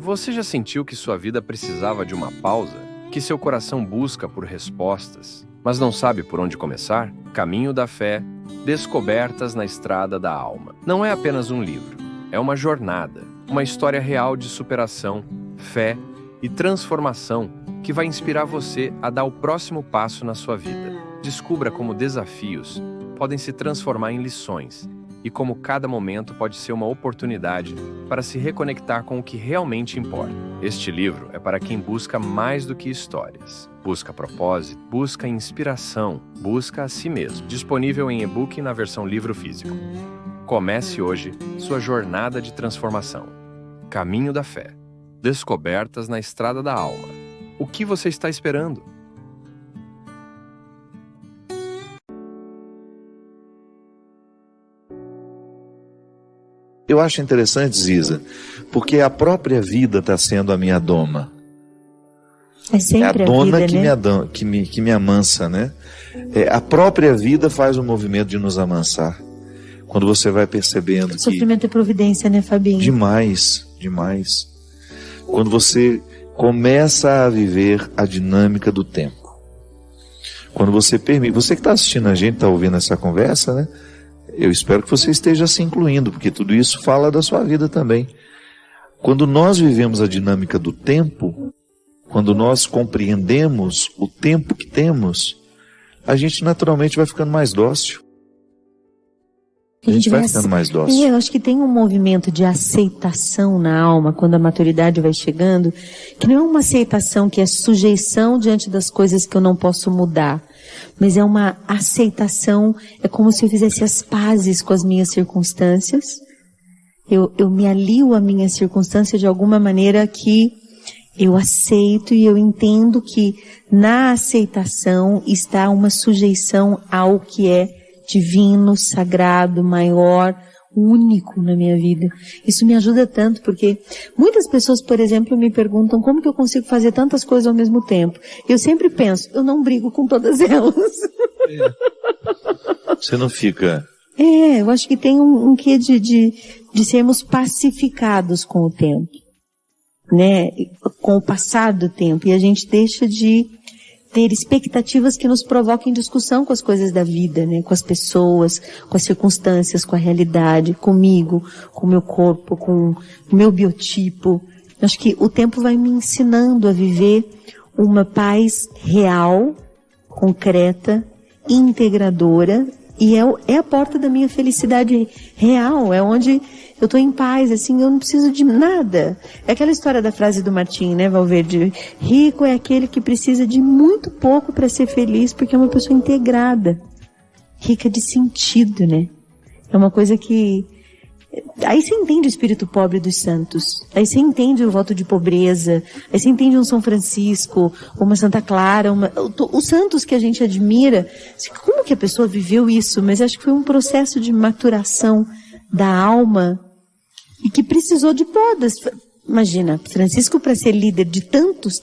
Você já sentiu que sua vida precisava de uma pausa? Que seu coração busca por respostas, mas não sabe por onde começar? Caminho da Fé, Descobertas na Estrada da Alma. Não é apenas um livro, é uma jornada, uma história real de superação, fé e transformação que vai inspirar você a dar o próximo passo na sua vida. Descubra como desafios podem se transformar em lições e como cada momento pode ser uma oportunidade para se reconectar com o que realmente importa. Este livro é para quem busca mais do que histórias. Busca propósito, busca inspiração, busca a si mesmo. Disponível em e-book e na versão livro físico. Comece hoje sua jornada de transformação. Caminho da Fé. Descobertas na Estrada da Alma. O que você está esperando? Eu acho interessante, Ziza, porque a própria vida está sendo a minha doma. É sempre a dona vida, que me amansa, né? A própria vida faz o movimento de nos amansar. Quando você vai percebendo que... Sofrimento é providência, né, Fabinho? Demais, demais. Quando você começa a viver a dinâmica do tempo. Quando você permite... Você que está assistindo a gente, está ouvindo essa conversa, né? Eu espero que você esteja se incluindo, porque tudo isso fala da sua vida também. Quando nós vivemos a dinâmica do tempo, quando nós compreendemos o tempo que temos, a gente naturalmente vai ficando mais dócil. A gente vai ficando mais dócil. Eu acho que tem um movimento de aceitação na alma, quando a maturidade vai chegando, que não é uma aceitação que é sujeição diante das coisas que eu não posso mudar, mas é uma aceitação, é como se eu fizesse as pazes com as minhas circunstâncias. Eu me alio à minha circunstância de alguma maneira que eu aceito e eu entendo que na aceitação está uma sujeição ao que é divino, sagrado, maior, único na minha vida. Isso me ajuda tanto, porque muitas pessoas, por exemplo, me perguntam como que eu consigo fazer tantas coisas ao mesmo tempo. Eu sempre penso, eu não brigo com todas elas. Você não fica... Eu acho que tem um quê de sermos pacificados com o tempo, né? Com o passar do tempo. E a gente deixa de ter expectativas que nos provoquem discussão com as coisas da vida, né? Com as pessoas, com as circunstâncias, com a realidade, comigo, com o meu corpo, com o meu biotipo. Acho que o tempo vai me ensinando a viver uma paz real, concreta, integradora, e é a porta da minha felicidade real, é onde eu estou em paz, assim, eu não preciso de nada. É aquela história da frase do Martim, né, Valverde? Rico é aquele que precisa de muito pouco para ser feliz, porque é uma pessoa integrada, rica de sentido, né? É uma coisa que... Aí você entende o espírito pobre dos santos, aí você entende o voto de pobreza, aí você entende um São Francisco, uma Santa Clara, os santos que a gente admira. Como que a pessoa viveu isso? Mas acho que foi um processo de maturação da alma e que precisou de podas. Imagina, Francisco, para ser líder de tantos,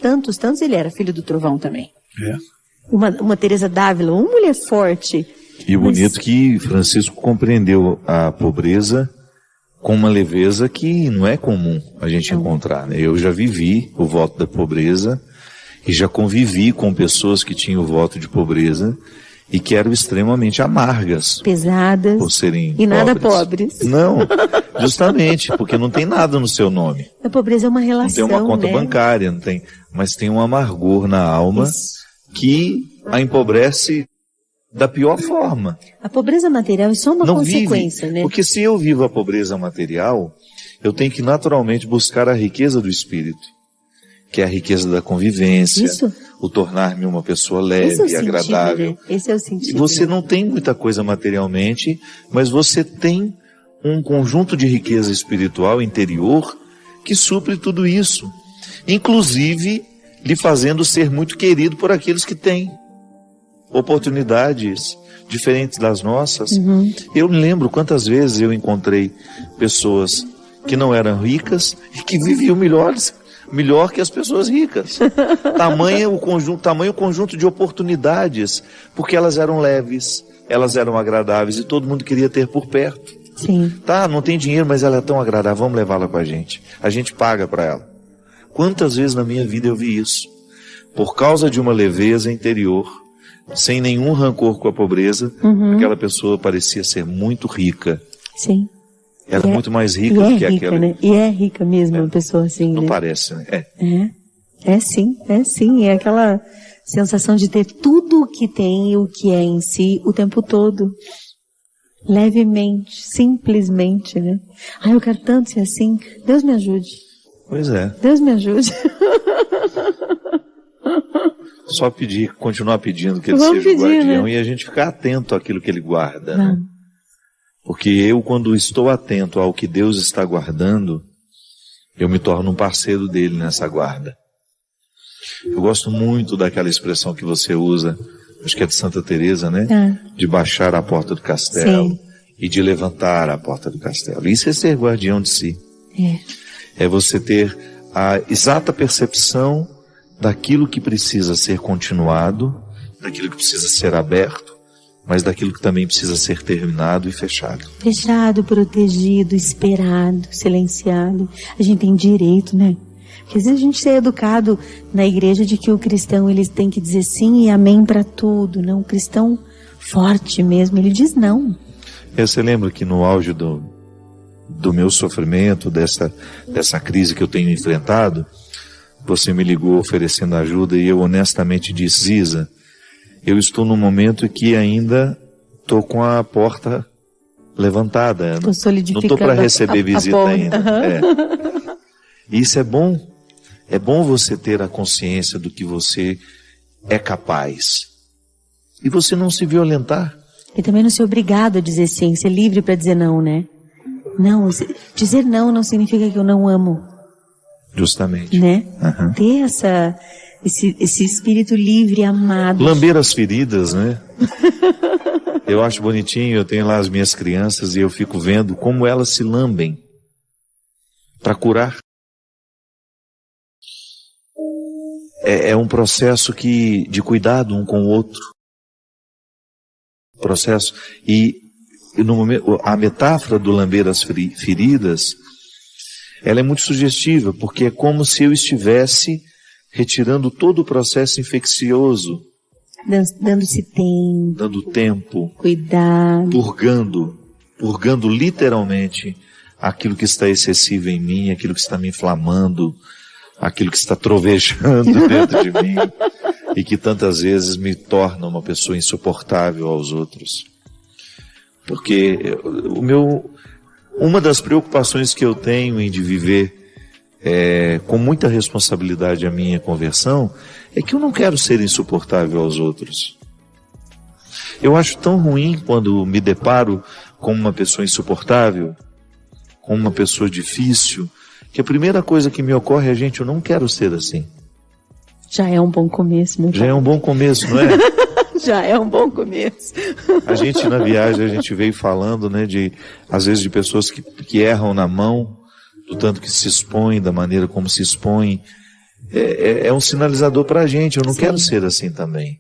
ele era filho do trovão também. Uma Teresa d'Ávila, uma mulher forte. E o bonito que Francisco compreendeu a pobreza com uma leveza que não é comum a gente encontrar, né? Eu já vivi o voto da pobreza e já convivi com pessoas que tinham o voto de pobreza e que eram extremamente amargas. Pesadas. Por serem e nada pobres. Não, justamente, porque não tem nada no seu nome. A pobreza é uma relação, não tem uma conta né? bancária, não tem, mas tem um amargor na alma que a empobrece da pior forma. A pobreza material é só uma consequência, né? Porque se eu vivo a pobreza material, eu tenho que naturalmente buscar a riqueza do espírito, que é a riqueza da convivência, o tornar-me uma pessoa leve e agradável. Né? Esse é o sentido. E você não tem muita coisa materialmente, mas você tem um conjunto de riqueza espiritual interior que supre tudo isso, inclusive lhe fazendo ser muito querido por aqueles que têm oportunidades diferentes das nossas. Eu me lembro quantas vezes eu encontrei pessoas que não eram ricas e que viviam melhor que as pessoas ricas. Tamanho o conjunto de oportunidades, porque elas eram leves, elas eram agradáveis e todo mundo queria ter por perto. Sim. Tá, não tem dinheiro, mas ela é tão agradável, vamos levá-la com a gente paga para ela. Quantas vezes na minha vida eu vi isso? Por causa de uma leveza interior, sem nenhum rancor com a pobreza, aquela pessoa parecia ser muito rica. Sim. Era muito mais rica do que rica, aquela. Né? E é rica mesmo, uma pessoa assim, Não né? parece, né? É sim. É aquela sensação de ter tudo o que tem e o que é em si o tempo todo. Levemente, simplesmente, né? Eu quero tanto ser assim. Deus me ajude. Pois é. Deus me ajude. Só pedir, continuar pedindo que ele seja o guardião, né? E a gente ficar atento àquilo que ele guarda, né? Porque eu, quando estou atento ao que Deus está guardando, eu me torno um parceiro dele nessa guarda. Eu gosto muito daquela expressão que você usa, acho que é de Santa Teresa, né? De baixar a porta do castelo. Sim. E de levantar a porta do castelo. Isso é ser guardião de si. É você ter a exata percepção daquilo que precisa ser continuado, daquilo que precisa ser aberto, mas daquilo que também precisa ser terminado e fechado. Fechado, protegido, esperado, silenciado. A gente tem direito, né? Porque às vezes a gente é educado na igreja de que o cristão ele tem que dizer sim e amém para tudo. Não, o cristão forte mesmo, ele diz não. Você lembra que no auge do meu sofrimento, dessa crise que eu tenho enfrentado, você me ligou oferecendo ajuda e eu honestamente disse: Ziza, eu estou num momento que ainda estou com a porta levantada. Não estou para receber visita ainda. Isso é bom. É bom você ter a consciência do que você é capaz. E você não se violentar. E também não ser obrigado a dizer sim, ser livre para dizer não, né? Não, dizer não significa que eu não amo. Justamente. Né? Ter esse espírito livre, amado. Lamber as feridas, né? Eu acho bonitinho, eu tenho lá as minhas crianças e eu fico vendo como elas se lambem para curar. É um processo de cuidado um com o outro. Processo. E no momento, a metáfora do lamber as feridas, ela é muito sugestiva, porque é como se eu estivesse retirando todo o processo infeccioso. Dando-se tempo. Dando tempo. Cuidado. Purgando literalmente aquilo que está excessivo em mim, aquilo que está me inflamando, aquilo que está trovejando dentro de mim e que tantas vezes me torna uma pessoa insuportável aos outros. Porque uma das preocupações que eu tenho em de viver com muita responsabilidade a minha conversão é que eu não quero ser insuportável aos outros. Eu acho tão ruim quando me deparo com uma pessoa insuportável, com uma pessoa difícil, que a primeira coisa que me ocorre é: gente, eu não quero ser assim. Já é um bom começo, meu pai. Já é um bom começo, não é? Já é um bom começo. A gente, na viagem, a gente veio falando, né, às vezes de pessoas que erram na mão, do tanto que se expõem, da maneira como se expõem. É um sinalizador para a gente. Eu não quero ser assim também.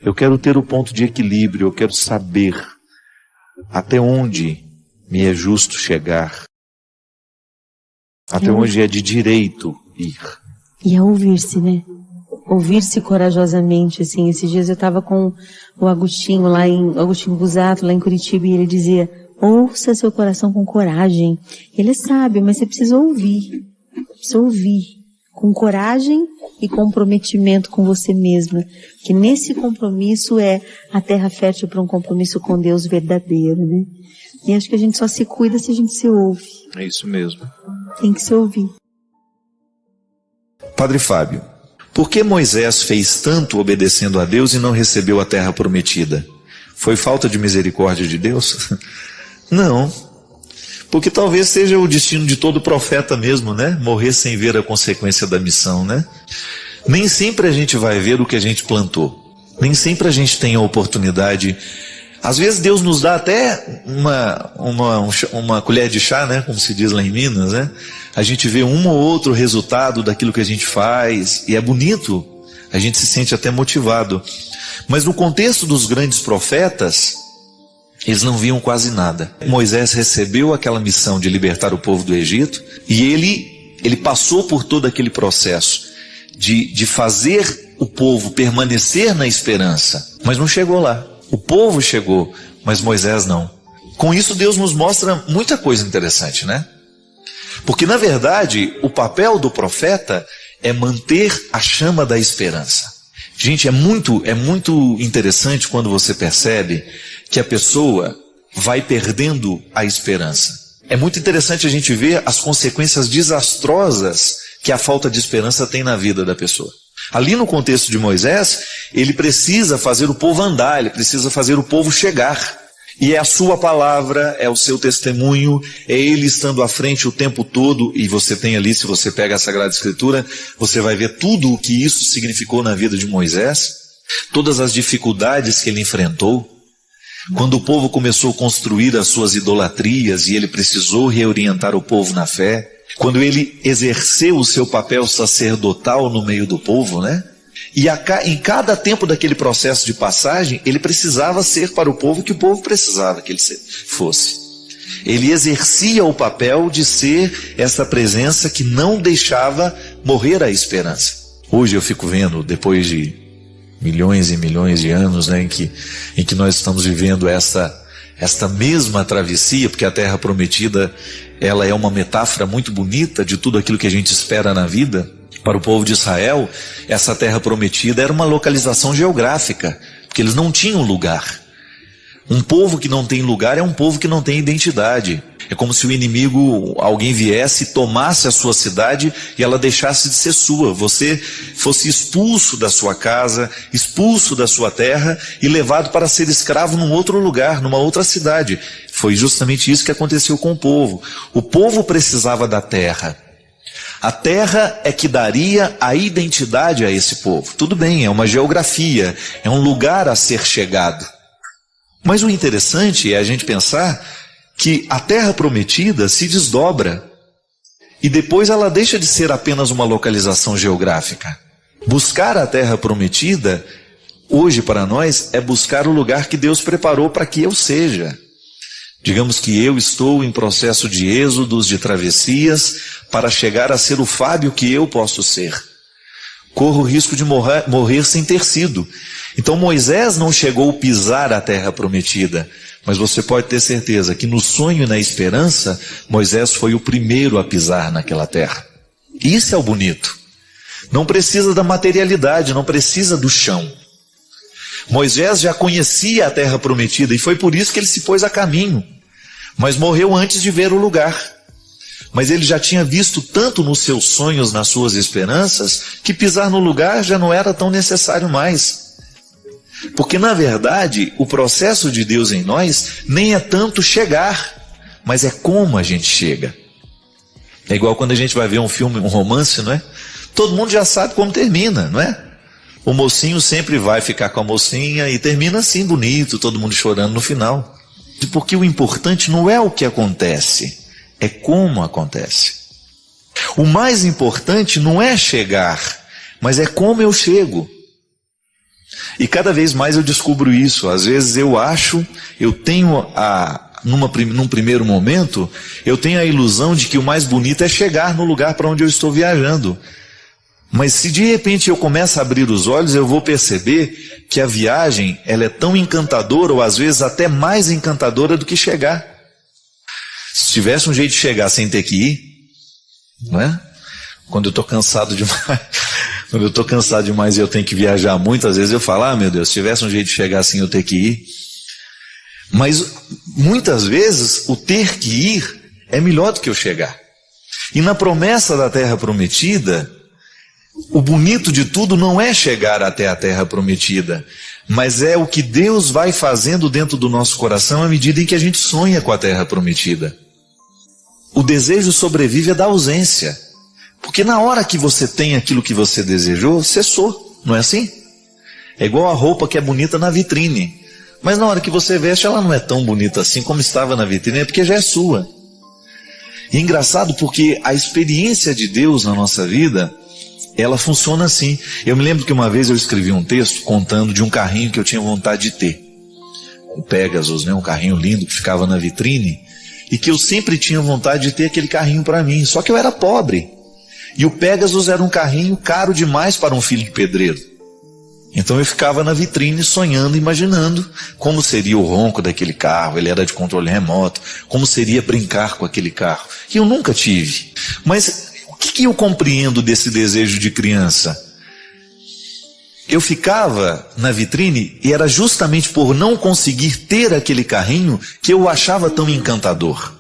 Eu quero ter o ponto de equilíbrio, eu quero saber até onde me é justo chegar, até onde é de direito ir. E é ouvir-se, né? Ouvir-se corajosamente, assim. Esses dias eu estava com o Agostinho Agostinho Busato, lá em Curitiba, e ele dizia: ouça seu coração com coragem. Ele é sábio, mas você precisa ouvir. Precisa ouvir. Com coragem e comprometimento com você mesma. Que nesse compromisso é a terra fértil para um compromisso com Deus verdadeiro, né? E acho que a gente só se cuida se a gente se ouve. É isso mesmo. Tem que se ouvir. Padre Fábio, por que Moisés fez tanto obedecendo a Deus e não recebeu a terra prometida? Foi falta de misericórdia de Deus? Não. Porque talvez seja o destino de todo profeta mesmo, né? Morrer sem ver a consequência da missão, né? Nem sempre a gente vai ver o que a gente plantou. Nem sempre a gente tem a oportunidade. Às vezes Deus nos dá até uma colher de chá, né? Como se diz lá em Minas, né? A gente vê um ou outro resultado daquilo que a gente faz, e é bonito, a gente se sente até motivado. Mas no contexto dos grandes profetas, eles não viam quase nada. Moisés recebeu aquela missão de libertar o povo do Egito, e ele ele passou por todo aquele processo de fazer o povo permanecer na esperança, mas não chegou lá. O povo chegou, mas Moisés não. Com isso Deus nos mostra muita coisa interessante, né? Porque na verdade o papel do profeta é manter a chama da esperança. Gente, é muito interessante quando você percebe que a pessoa vai perdendo a esperança. É muito interessante a gente ver as consequências desastrosas que a falta de esperança tem na vida da pessoa. Ali no contexto de Moisés, ele precisa fazer o povo andar, ele precisa fazer o povo chegar. E é a sua palavra, é o seu testemunho, é ele estando à frente o tempo todo. E você tem ali, se você pega a Sagrada Escritura, você vai ver tudo o que isso significou na vida de Moisés, todas as dificuldades que ele enfrentou. Quando o povo começou a construir as suas idolatrias e ele precisou reorientar o povo na fé, quando ele exerceu o seu papel sacerdotal no meio do povo, né? E em cada tempo daquele processo de passagem, ele precisava ser para o povo que o povo precisava que ele fosse. Ele exercia o papel de ser essa presença que não deixava morrer a esperança. Hoje eu fico vendo, depois de milhões e milhões de anos, né, em que nós estamos vivendo esta mesma travessia, porque a Terra Prometida, ela é uma metáfora muito bonita de tudo aquilo que a gente espera na vida. Para o povo de Israel, essa Terra Prometida era uma localização geográfica, porque eles não tinham lugar. Um povo que não tem lugar é um povo que não tem identidade. É como se o inimigo, alguém viesse e tomasse a sua cidade e ela deixasse de ser sua. Você fosse expulso da sua casa, expulso da sua terra e levado para ser escravo num outro lugar, numa outra cidade. Foi justamente isso que aconteceu com o povo. O povo precisava da terra. A terra é que daria a identidade a esse povo. Tudo bem, é uma geografia, é um lugar a ser chegado. Mas o interessante é a gente pensar que a Terra Prometida se desdobra e depois ela deixa de ser apenas uma localização geográfica. Buscar a Terra Prometida, hoje para nós, é buscar o lugar que Deus preparou para que eu seja. Digamos que eu estou em processo de êxodos, de travessias, para chegar a ser o Fábio que eu posso ser. Corro o risco de morrer sem ter sido. Então Moisés não chegou a pisar a Terra Prometida, mas você pode ter certeza que no sonho e na esperança, Moisés foi o primeiro a pisar naquela terra. Isso é o bonito. Não precisa da materialidade, não precisa do chão. Moisés já conhecia a Terra Prometida e foi por isso que ele se pôs a caminho, mas morreu antes de ver o lugar. Mas ele já tinha visto tanto nos seus sonhos, nas suas esperanças, que pisar no lugar já não era tão necessário mais. Porque na verdade, o processo de Deus em nós nem é tanto chegar, mas é como a gente chega. É igual quando a gente vai ver um filme, um romance, não é? Todo mundo já sabe como termina, não é? O mocinho sempre vai ficar com a mocinha e termina assim, bonito, todo mundo chorando no final. Porque o importante não é o que acontece, é como acontece. O mais importante não é chegar, mas é como eu chego. E cada vez mais eu descubro isso. Às vezes eu tenho num primeiro momento, eu tenho a ilusão de que o mais bonito é chegar no lugar para onde eu estou viajando. Mas se de repente eu começo a abrir os olhos, eu vou perceber que a viagem, ela é tão encantadora, ou às vezes até mais encantadora do que chegar. Se tivesse um jeito de chegar sem ter que ir, não é? Quando eu estou cansado demais e eu tenho que viajar muitas vezes, eu falo, meu Deus, se tivesse um jeito de chegar sem eu ter que ir. Mas muitas vezes o ter que ir é melhor do que eu chegar. E na promessa da Terra Prometida, o bonito de tudo não é chegar até a Terra Prometida, mas é o que Deus vai fazendo dentro do nosso coração à medida em que a gente sonha com a Terra Prometida. O desejo sobrevive da ausência, porque na hora que você tem aquilo que você desejou, cessou, não é assim? É igual a roupa que é bonita na vitrine, mas na hora que você veste ela não é tão bonita assim como estava na vitrine, é porque já é sua. E é engraçado porque a experiência de Deus na nossa vida, ela funciona assim. Eu me lembro que uma vez eu escrevi um texto contando de um carrinho que eu tinha vontade de ter. O Pegasus, né? Um carrinho lindo que ficava na vitrine. E que eu sempre tinha vontade de ter aquele carrinho para mim. Só que eu era pobre. E o Pegasus era um carrinho caro demais para um filho de pedreiro. Então eu ficava na vitrine sonhando, imaginando como seria o ronco daquele carro. Ele era de controle remoto. Como seria brincar com aquele carro. E eu nunca tive. Mas o que eu compreendo desse desejo de criança? Eu ficava na vitrine e era justamente por não conseguir ter aquele carrinho que eu o achava tão encantador.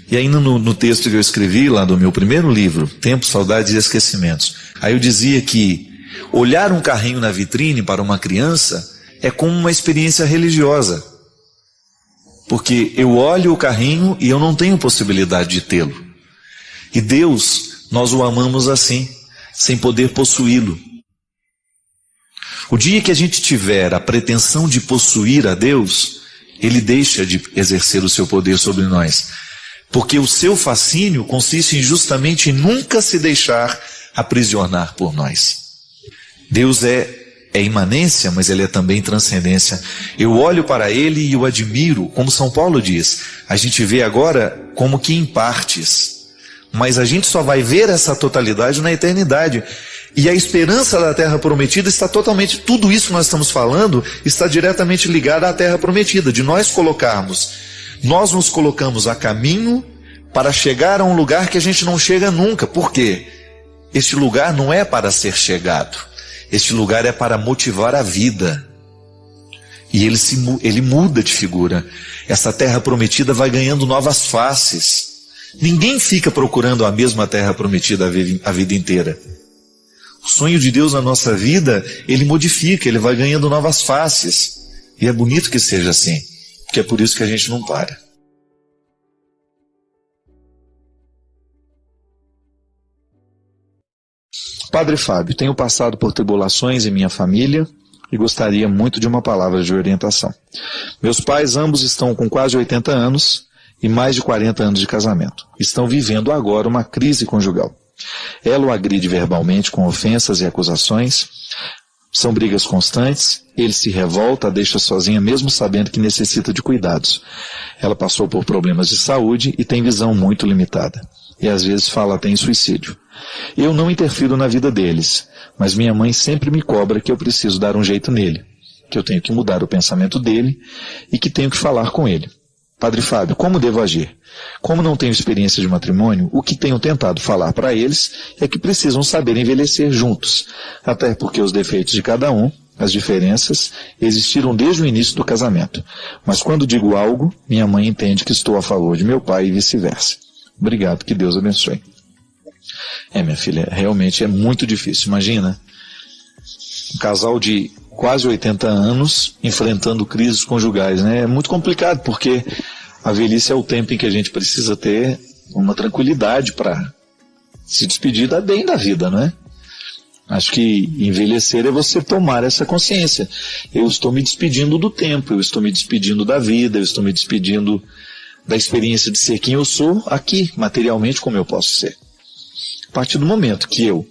E ainda no texto que eu escrevi lá do meu primeiro livro, Tempos, Saudades e Esquecimentos, aí eu dizia que olhar um carrinho na vitrine para uma criança é como uma experiência religiosa. Porque eu olho o carrinho e eu não tenho possibilidade de tê-lo. E Deus, nós o amamos assim, sem poder possuí-lo. O dia que a gente tiver a pretensão de possuir a Deus, Ele deixa de exercer o seu poder sobre nós. Porque o seu fascínio consiste justamente em nunca se deixar aprisionar por nós. Deus é imanência, mas Ele é também transcendência. Eu olho para Ele e o admiro, como São Paulo diz. A gente vê agora como que em partes. Mas a gente só vai ver essa totalidade na eternidade. E a esperança da terra prometida está totalmente, tudo isso que nós estamos falando, está diretamente ligado à terra prometida, de nós nos colocamos a caminho para chegar a um lugar que a gente não chega nunca. Por quê? Este lugar não é para ser chegado, este lugar é para motivar a vida. E ele muda de figura. Essa terra prometida vai ganhando novas faces. Ninguém fica procurando a mesma terra prometida a vida inteira. O sonho de Deus na nossa vida, Ele modifica, Ele vai ganhando novas faces. E é bonito que seja assim, porque é por isso que a gente não para. Padre Fábio, tenho passado por tribulações em minha família e gostaria muito de uma palavra de orientação. Meus pais ambos estão com quase 80 anos e mais de 40 anos de casamento. Estão vivendo agora uma crise conjugal. Ela o agride verbalmente com ofensas e acusações. São brigas constantes. Ele se revolta, a deixa sozinha mesmo sabendo que necessita de cuidados. Ela passou por problemas de saúde e tem visão muito limitada. E às vezes fala até em suicídio. Eu não interfiro na vida deles, mas minha mãe sempre me cobra que eu preciso dar um jeito nele, que eu tenho que mudar o pensamento dele e que tenho que falar com ele. Padre Fábio, como devo agir? Como não tenho experiência de matrimônio, o que tenho tentado falar para eles é que precisam saber envelhecer juntos, até porque os defeitos de cada um, as diferenças, existiram desde o início do casamento. Mas quando digo algo, minha mãe entende que estou a favor de meu pai e vice-versa. Obrigado, que Deus abençoe. Minha filha, realmente é muito difícil. Imagina, um casal de quase 80 anos enfrentando crises conjugais, né? É muito complicado, porque a velhice é o tempo em que a gente precisa ter uma tranquilidade para se despedir bem da vida, não é? Acho que envelhecer é você tomar essa consciência. Eu estou me despedindo do tempo, eu estou me despedindo da vida, eu estou me despedindo da experiência de ser quem eu sou aqui, materialmente, como eu posso ser. A partir do momento que eu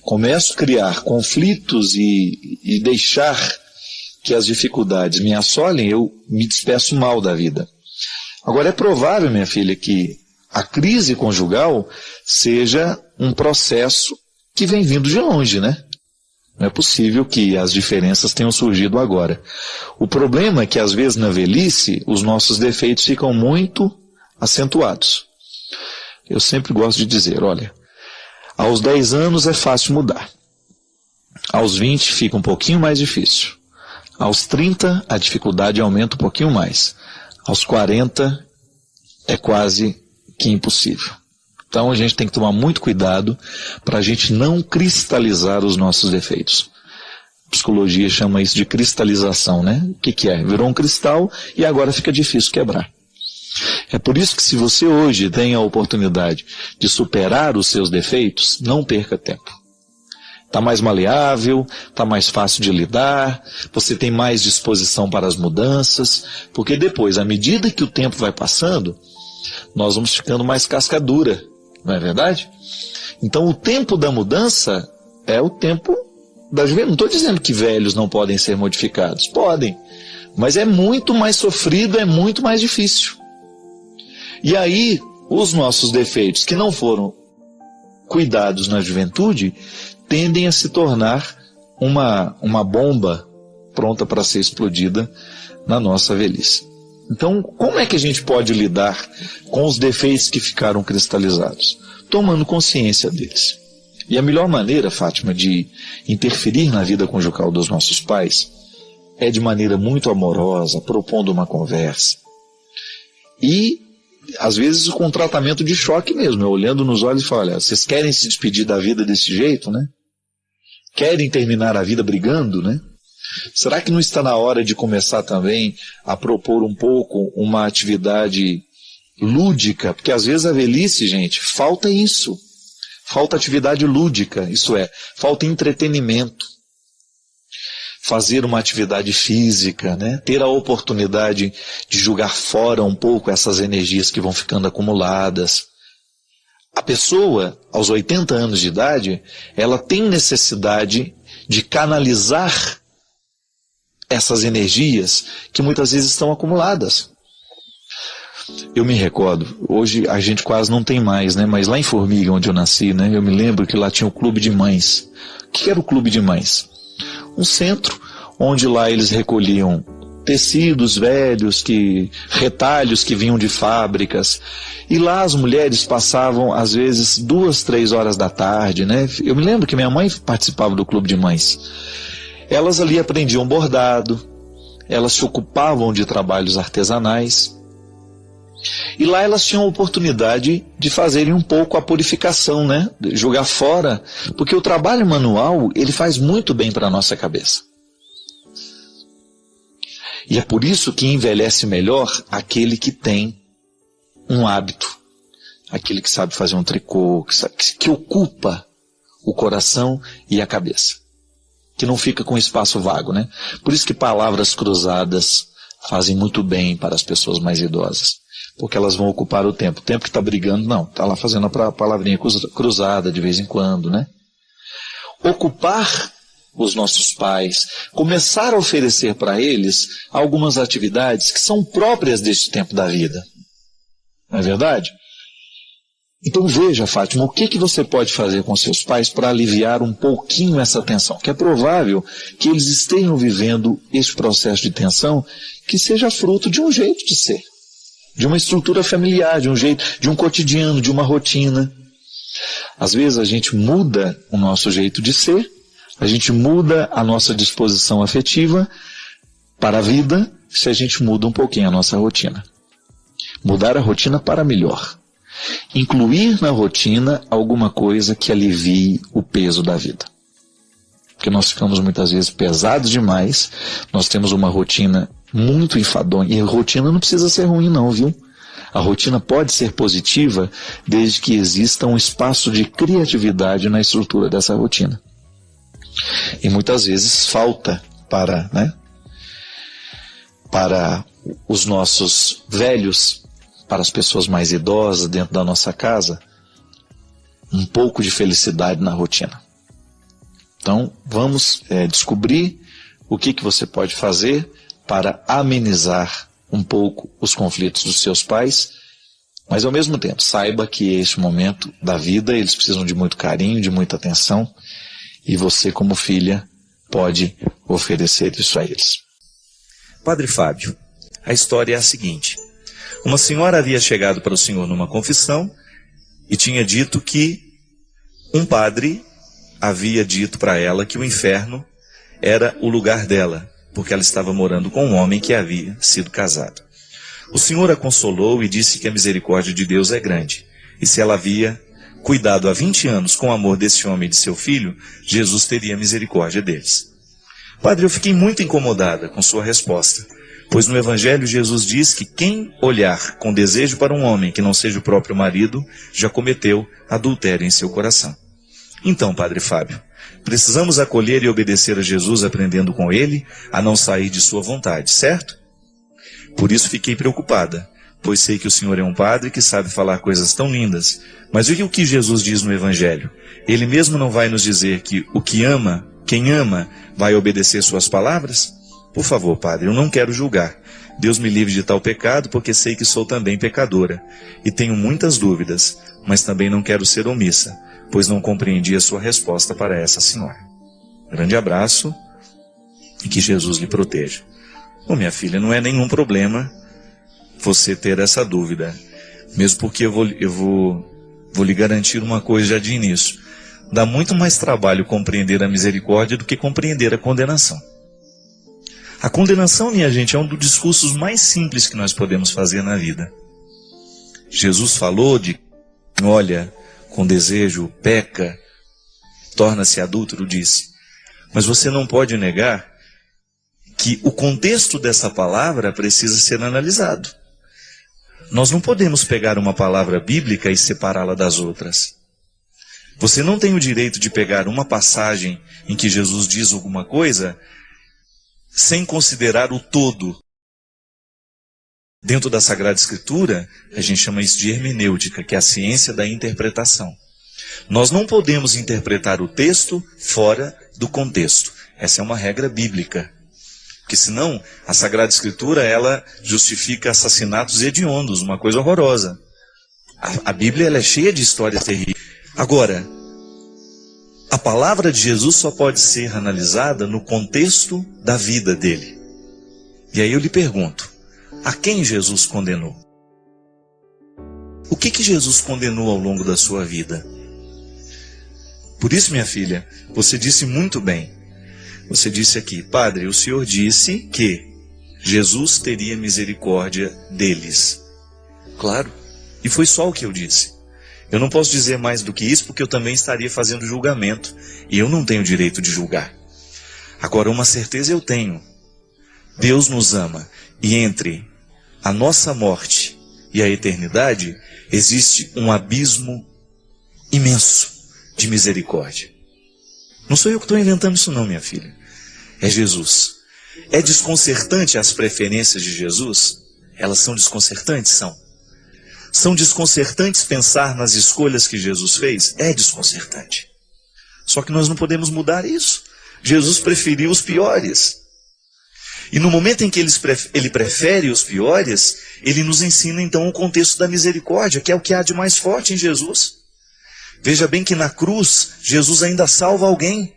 começo a criar conflitos e deixar que as dificuldades me assolem, eu me despeço mal da vida. Agora, é provável, minha filha, que a crise conjugal seja um processo que vem vindo de longe, né? Não é possível que as diferenças tenham surgido agora. O problema é que, às vezes, na velhice, os nossos defeitos ficam muito acentuados. Eu sempre gosto de dizer, olha, aos 10 anos é fácil mudar. Aos 20 fica um pouquinho mais difícil. Aos 30 a dificuldade aumenta um pouquinho mais. Aos 40 é quase que impossível. Então a gente tem que tomar muito cuidado para a gente não cristalizar os nossos defeitos. A psicologia chama isso de cristalização, né? O que é? Virou um cristal e agora fica difícil quebrar. É por isso que, se você hoje tem a oportunidade de superar os seus defeitos, não perca tempo. Está mais maleável, está mais fácil de lidar, você tem mais disposição para as mudanças, porque depois, à medida que o tempo vai passando, nós vamos ficando mais casca dura, não é verdade? Então o tempo da mudança é o tempo da juventude. Não estou dizendo que velhos não podem ser modificados, podem, mas é muito mais sofrido, é muito mais difícil. E aí, os nossos defeitos que não foram cuidados na juventude tendem a se tornar uma bomba pronta para ser explodida na nossa velhice. Então, como é que a gente pode lidar com os defeitos que ficaram cristalizados? Tomando consciência deles. E a melhor maneira, Fátima, de interferir na vida conjugal dos nossos pais é de maneira muito amorosa, propondo uma conversa. E, às vezes, com um tratamento de choque mesmo, olhando nos olhos e falando: olha, vocês querem se despedir da vida desse jeito, né? Querem terminar a vida brigando, né? Será que não está na hora de começar também a propor um pouco uma atividade lúdica? Porque às vezes a velhice, gente, falta isso. Falta atividade lúdica, isso é, falta entretenimento. Fazer uma atividade física, né? Ter a oportunidade de jogar fora um pouco essas energias que vão ficando acumuladas. A pessoa, aos 80 anos de idade, ela tem necessidade de canalizar essas energias que muitas vezes estão acumuladas. Eu me recordo, hoje a gente quase não tem mais, né? Mas lá em Formiga, onde eu nasci, né? Eu me lembro que lá tinha o Clube de Mães. O que era o Clube de Mães? Um centro onde lá eles recolhiam tecidos velhos, retalhos que vinham de fábricas. E lá as mulheres passavam, às vezes, 2, 3 horas da tarde, né? Eu me lembro que minha mãe participava do Clube de Mães. Elas ali aprendiam bordado, elas se ocupavam de trabalhos artesanais. E lá elas tinham a oportunidade de fazerem um pouco a purificação, né? Jogar fora, porque o trabalho manual, ele faz muito bem para a nossa cabeça. E é por isso que envelhece melhor aquele que tem um hábito, aquele que sabe fazer um tricô, que ocupa o coração e a cabeça, que não fica com espaço vago, né? Por isso que palavras cruzadas fazem muito bem para as pessoas mais idosas, porque elas vão ocupar o tempo que está brigando, não, está lá fazendo a palavrinha cruzada de vez em quando, né? Ocupar os nossos pais, começar a oferecer para eles algumas atividades que são próprias deste tempo da vida. Não é verdade? Então veja, Fátima, o que você pode fazer com seus pais para aliviar um pouquinho essa tensão? Que é provável que eles estejam vivendo esse processo de tensão que seja fruto de um jeito de ser, de uma estrutura familiar, de um jeito, de um cotidiano, de uma rotina. Às vezes a gente muda o nosso jeito de ser, a gente muda a nossa disposição afetiva para a vida se a gente muda um pouquinho a nossa rotina. Mudar a rotina para melhor. Incluir na rotina alguma coisa que alivie o peso da vida. Porque nós ficamos muitas vezes pesados demais, nós temos uma rotina muito enfadonha. E a rotina não precisa ser ruim não, viu? A rotina pode ser positiva desde que exista um espaço de criatividade na estrutura dessa rotina. E muitas vezes falta para os nossos velhos, para as pessoas mais idosas dentro da nossa casa, um pouco de felicidade na rotina. Então, vamos descobrir o que você pode fazer para amenizar um pouco os conflitos dos seus pais, mas ao mesmo tempo, saiba que este momento da vida, eles precisam de muito carinho, de muita atenção, e você, como filha, pode oferecer isso a eles. Padre Fábio, a história é a seguinte. Uma senhora havia chegado para o senhor numa confissão e tinha dito que um padre havia dito para ela que o inferno era o lugar dela, porque ela estava morando com um homem que havia sido casado. O senhor a consolou e disse que a misericórdia de Deus é grande, e se ela havia cuidado há 20 anos com o amor desse homem e de seu filho, Jesus teria misericórdia deles. Padre, eu fiquei muito incomodada com sua resposta, pois no Evangelho Jesus diz que quem olhar com desejo para um homem que não seja o próprio marido, já cometeu adultério em seu coração. Então, Padre Fábio, precisamos acolher e obedecer a Jesus aprendendo com ele a não sair de sua vontade, certo? Por isso fiquei preocupada, pois sei que o senhor é um padre que sabe falar coisas tão lindas. Mas o que Jesus diz no Evangelho? Ele mesmo não vai nos dizer que o que ama, quem ama, vai obedecer suas palavras? Por favor, padre, eu não quero julgar. Deus me livre de tal pecado, porque sei que sou também pecadora. E tenho muitas dúvidas, mas também não quero ser omissa. pois não compreendi a sua resposta para essa senhora. Grande abraço e que Jesus lhe proteja. Bom, minha filha, não é nenhum problema você ter essa dúvida, mesmo porque eu vou lhe garantir uma coisa já de início. Dá muito mais trabalho compreender a misericórdia do que compreender a condenação. A condenação, minha gente, é um dos discursos mais simples que nós podemos fazer na vida. Jesus falou de, olha, com desejo, peca, torna-se adúltero, disse. Mas você não pode negar que o contexto dessa palavra precisa ser analisado. Nós não podemos pegar uma palavra bíblica e separá-la das outras. Você não tem o direito de pegar uma passagem em que Jesus diz alguma coisa sem considerar o todo. Dentro da Sagrada Escritura, a gente chama isso de hermenêutica, que é a ciência da interpretação. Nós não podemos interpretar o texto fora do contexto. Essa é uma regra bíblica. Porque senão, a Sagrada Escritura, ela justifica assassinatos hediondos, uma coisa horrorosa. A Bíblia, ela é cheia de histórias terríveis. Agora, a palavra de Jesus só pode ser analisada no contexto da vida dele. E aí eu lhe pergunto, a quem Jesus condenou? O que Jesus condenou ao longo da sua vida? Por isso, minha filha, você disse muito bem. Você disse aqui, Padre, o Senhor disse que Jesus teria misericórdia deles. Claro, e foi só o que eu disse. Eu não posso dizer mais do que isso, porque eu também estaria fazendo julgamento, e eu não tenho direito de julgar. Agora, uma certeza eu tenho. Deus nos ama, e entre a nossa morte e a eternidade, existe um abismo imenso de misericórdia. Não sou eu que estou inventando isso não, minha filha. É Jesus. É desconcertante as preferências de Jesus? Elas são desconcertantes? São. São desconcertantes pensar nas escolhas que Jesus fez? É desconcertante. Só que nós não podemos mudar isso. Jesus preferiu os piores. E no momento em que ele prefere os piores, ele nos ensina então o contexto da misericórdia, que é o que há de mais forte em Jesus. Veja bem que na cruz, Jesus ainda salva alguém.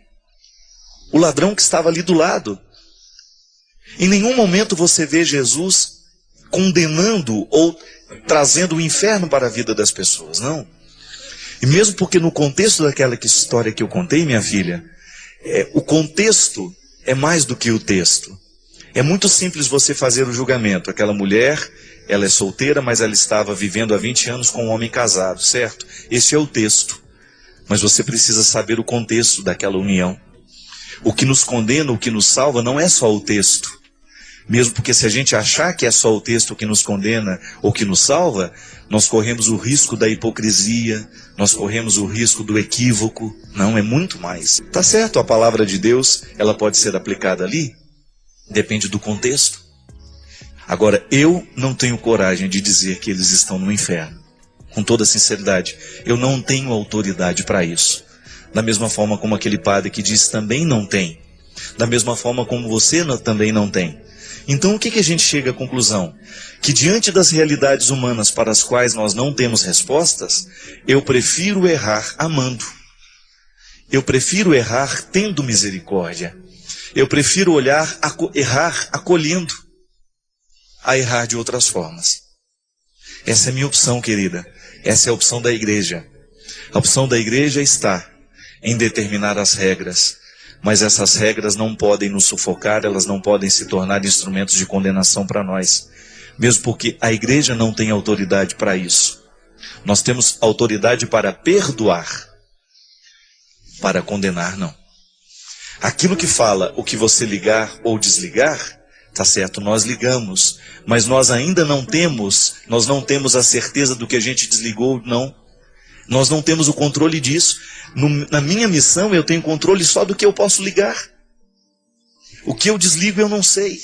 O ladrão que estava ali do lado. Em nenhum momento você vê Jesus condenando ou trazendo o inferno para a vida das pessoas, não. E mesmo porque no contexto daquela história que eu contei, minha filha, o contexto é mais do que o texto. É muito simples você fazer o julgamento. Aquela mulher, ela é solteira, mas ela estava vivendo há 20 anos com um homem casado, certo? Esse é o texto. Mas você precisa saber o contexto daquela união. O que nos condena, o que nos salva, não é só o texto. Mesmo porque se a gente achar que é só o texto que nos condena ou que nos salva, nós corremos o risco da hipocrisia, nós corremos o risco do equívoco. Não, é muito mais. Tá certo, a palavra de Deus, ela pode ser aplicada ali, depende do contexto. Agora, eu não tenho coragem de dizer que eles estão no inferno. Com toda sinceridade, eu não tenho autoridade para isso. Da mesma forma como aquele padre que disse também não tem. Da mesma forma como você também não tem. Então o que a gente chega à conclusão? Que diante das realidades humanas para as quais nós não temos respostas, eu prefiro errar amando. Eu prefiro errar tendo misericórdia. Eu prefiro errar acolhendo, a errar de outras formas. Essa é a minha opção, querida. Essa é a opção da igreja. A opção da igreja está em determinar as regras. Mas essas regras não podem nos sufocar, elas não podem se tornar instrumentos de condenação para nós. Mesmo porque a igreja não tem autoridade para isso. Nós temos autoridade para perdoar. Para condenar, não. Aquilo que fala o que você ligar ou desligar, tá certo, nós ligamos. Mas nós ainda não temos a certeza do que a gente desligou ou não. Nós não temos o controle disso. Na minha missão eu tenho controle só do que eu posso ligar. O que eu desligo eu não sei.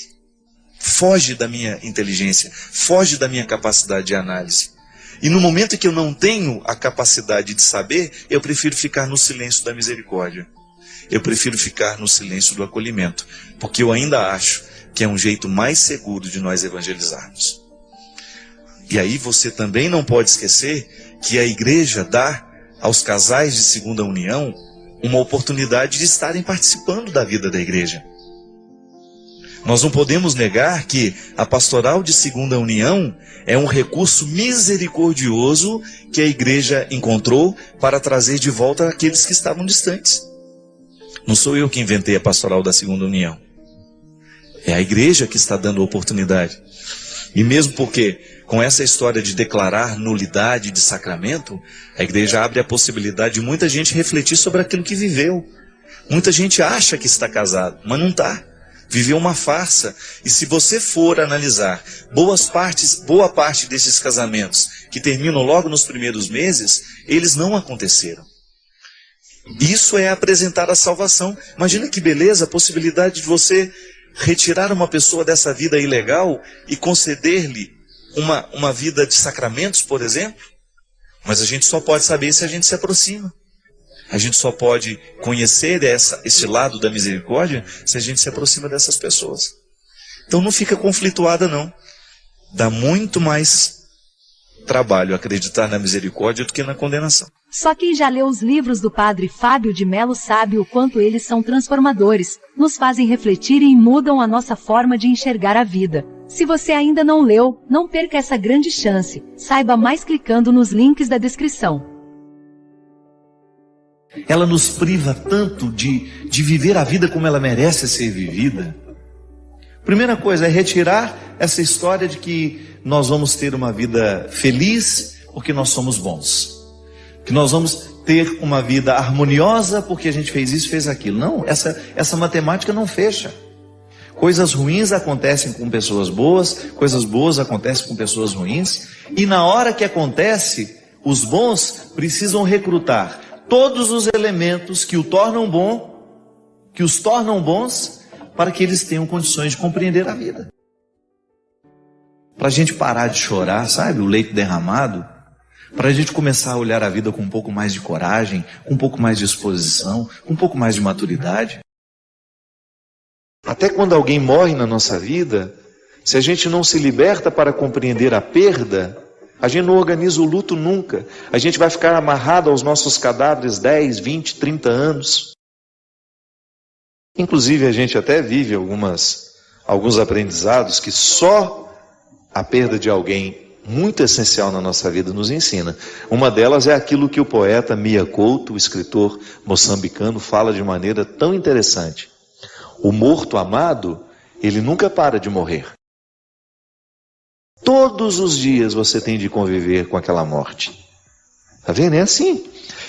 Foge da minha inteligência, foge da minha capacidade de análise. E no momento em que eu não tenho a capacidade de saber, eu prefiro ficar no silêncio da misericórdia. Eu prefiro ficar no silêncio do acolhimento, porque eu ainda acho que é um jeito mais seguro de nós evangelizarmos. E aí você também não pode esquecer que a igreja dá aos casais de segunda união uma oportunidade de estarem participando da vida da igreja. Nós não podemos negar que a pastoral de segunda união é um recurso misericordioso que a igreja encontrou para trazer de volta aqueles que estavam distantes. Não sou eu que inventei a pastoral da segunda união. É a igreja que está dando a oportunidade. E mesmo porque, com essa história de declarar nulidade de sacramento, a igreja abre a possibilidade de muita gente refletir sobre aquilo que viveu. Muita gente acha que está casado, mas não está. Viveu uma farsa. E se você for analisar boa parte desses casamentos que terminam logo nos primeiros meses, eles não aconteceram. Isso é apresentar a salvação. Imagina que beleza a possibilidade de você retirar uma pessoa dessa vida ilegal e conceder-lhe uma vida de sacramentos, por exemplo. Mas a gente só pode saber se a gente se aproxima. A gente só pode conhecer esse lado da misericórdia se a gente se aproxima dessas pessoas. Então não fica conflituada, não. Dá muito mais trabalho acreditar na misericórdia do que na condenação. Só quem já leu os livros do Padre Fábio de Melo sabe o quanto eles são transformadores, nos fazem refletir e mudam a nossa forma de enxergar a vida. Se você ainda não leu, não perca essa grande chance. Saiba mais clicando nos links da descrição. Ela nos priva tanto de viver a vida como ela merece ser vivida. Primeira coisa é retirar essa história de que nós vamos ter uma vida feliz porque nós somos bons. Que nós vamos ter uma vida harmoniosa porque a gente fez isso, fez aquilo. Não, essa matemática não fecha. Coisas ruins acontecem com pessoas boas, coisas boas acontecem com pessoas ruins. E na hora que acontece, os bons precisam recrutar todos os elementos que os tornam bons, para que eles tenham condições de compreender a vida. Para a gente parar de chorar, sabe, o leite derramado, para a gente começar a olhar a vida com um pouco mais de coragem, com um pouco mais de disposição, com um pouco mais de maturidade. Até quando alguém morre na nossa vida, se a gente não se liberta para compreender a perda, a gente não organiza o luto nunca. A gente vai ficar amarrado aos nossos cadáveres 10, 20, 30 anos. Inclusive a gente até vive alguns aprendizados que só a perda de alguém muito essencial na nossa vida nos ensina. Uma delas é aquilo que o poeta Mia Couto, o escritor moçambicano, fala de maneira tão interessante. O morto amado, ele nunca para de morrer. Todos os dias você tem de conviver com aquela morte. Está vendo? É assim.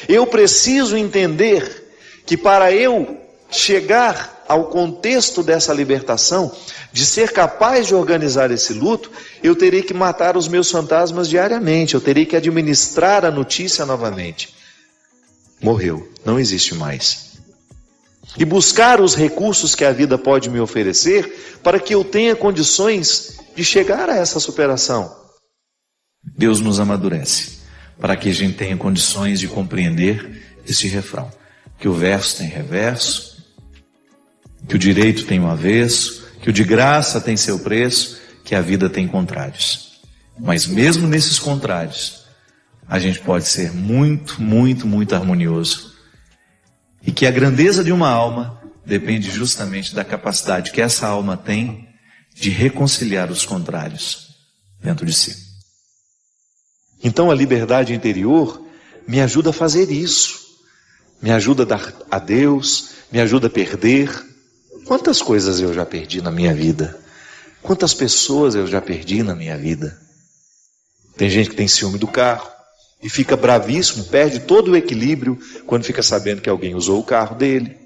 Eu preciso entender que para eu chegar ao contexto dessa libertação, de ser capaz de organizar esse luto, eu terei que matar os meus fantasmas diariamente, eu terei que administrar a notícia novamente. Morreu, não existe mais. E buscar os recursos que a vida pode me oferecer para que eu tenha condições de chegar a essa superação. Deus nos amadurece para que a gente tenha condições de compreender esse refrão. Que o verso tem reverso, que o direito tem um avesso, que o de graça tem seu preço, que a vida tem contrários. Mas mesmo nesses contrários, a gente pode ser muito, muito, muito harmonioso. E que a grandeza de uma alma depende justamente da capacidade que essa alma tem de reconciliar os contrários dentro de si. Então a liberdade interior me ajuda a fazer isso. Me ajuda a dar a Deus, me ajuda a perder. Quantas coisas eu já perdi na minha vida? Quantas pessoas eu já perdi na minha vida? Tem gente que tem ciúme do carro e fica bravíssimo, perde todo o equilíbrio quando fica sabendo que alguém usou o carro dele.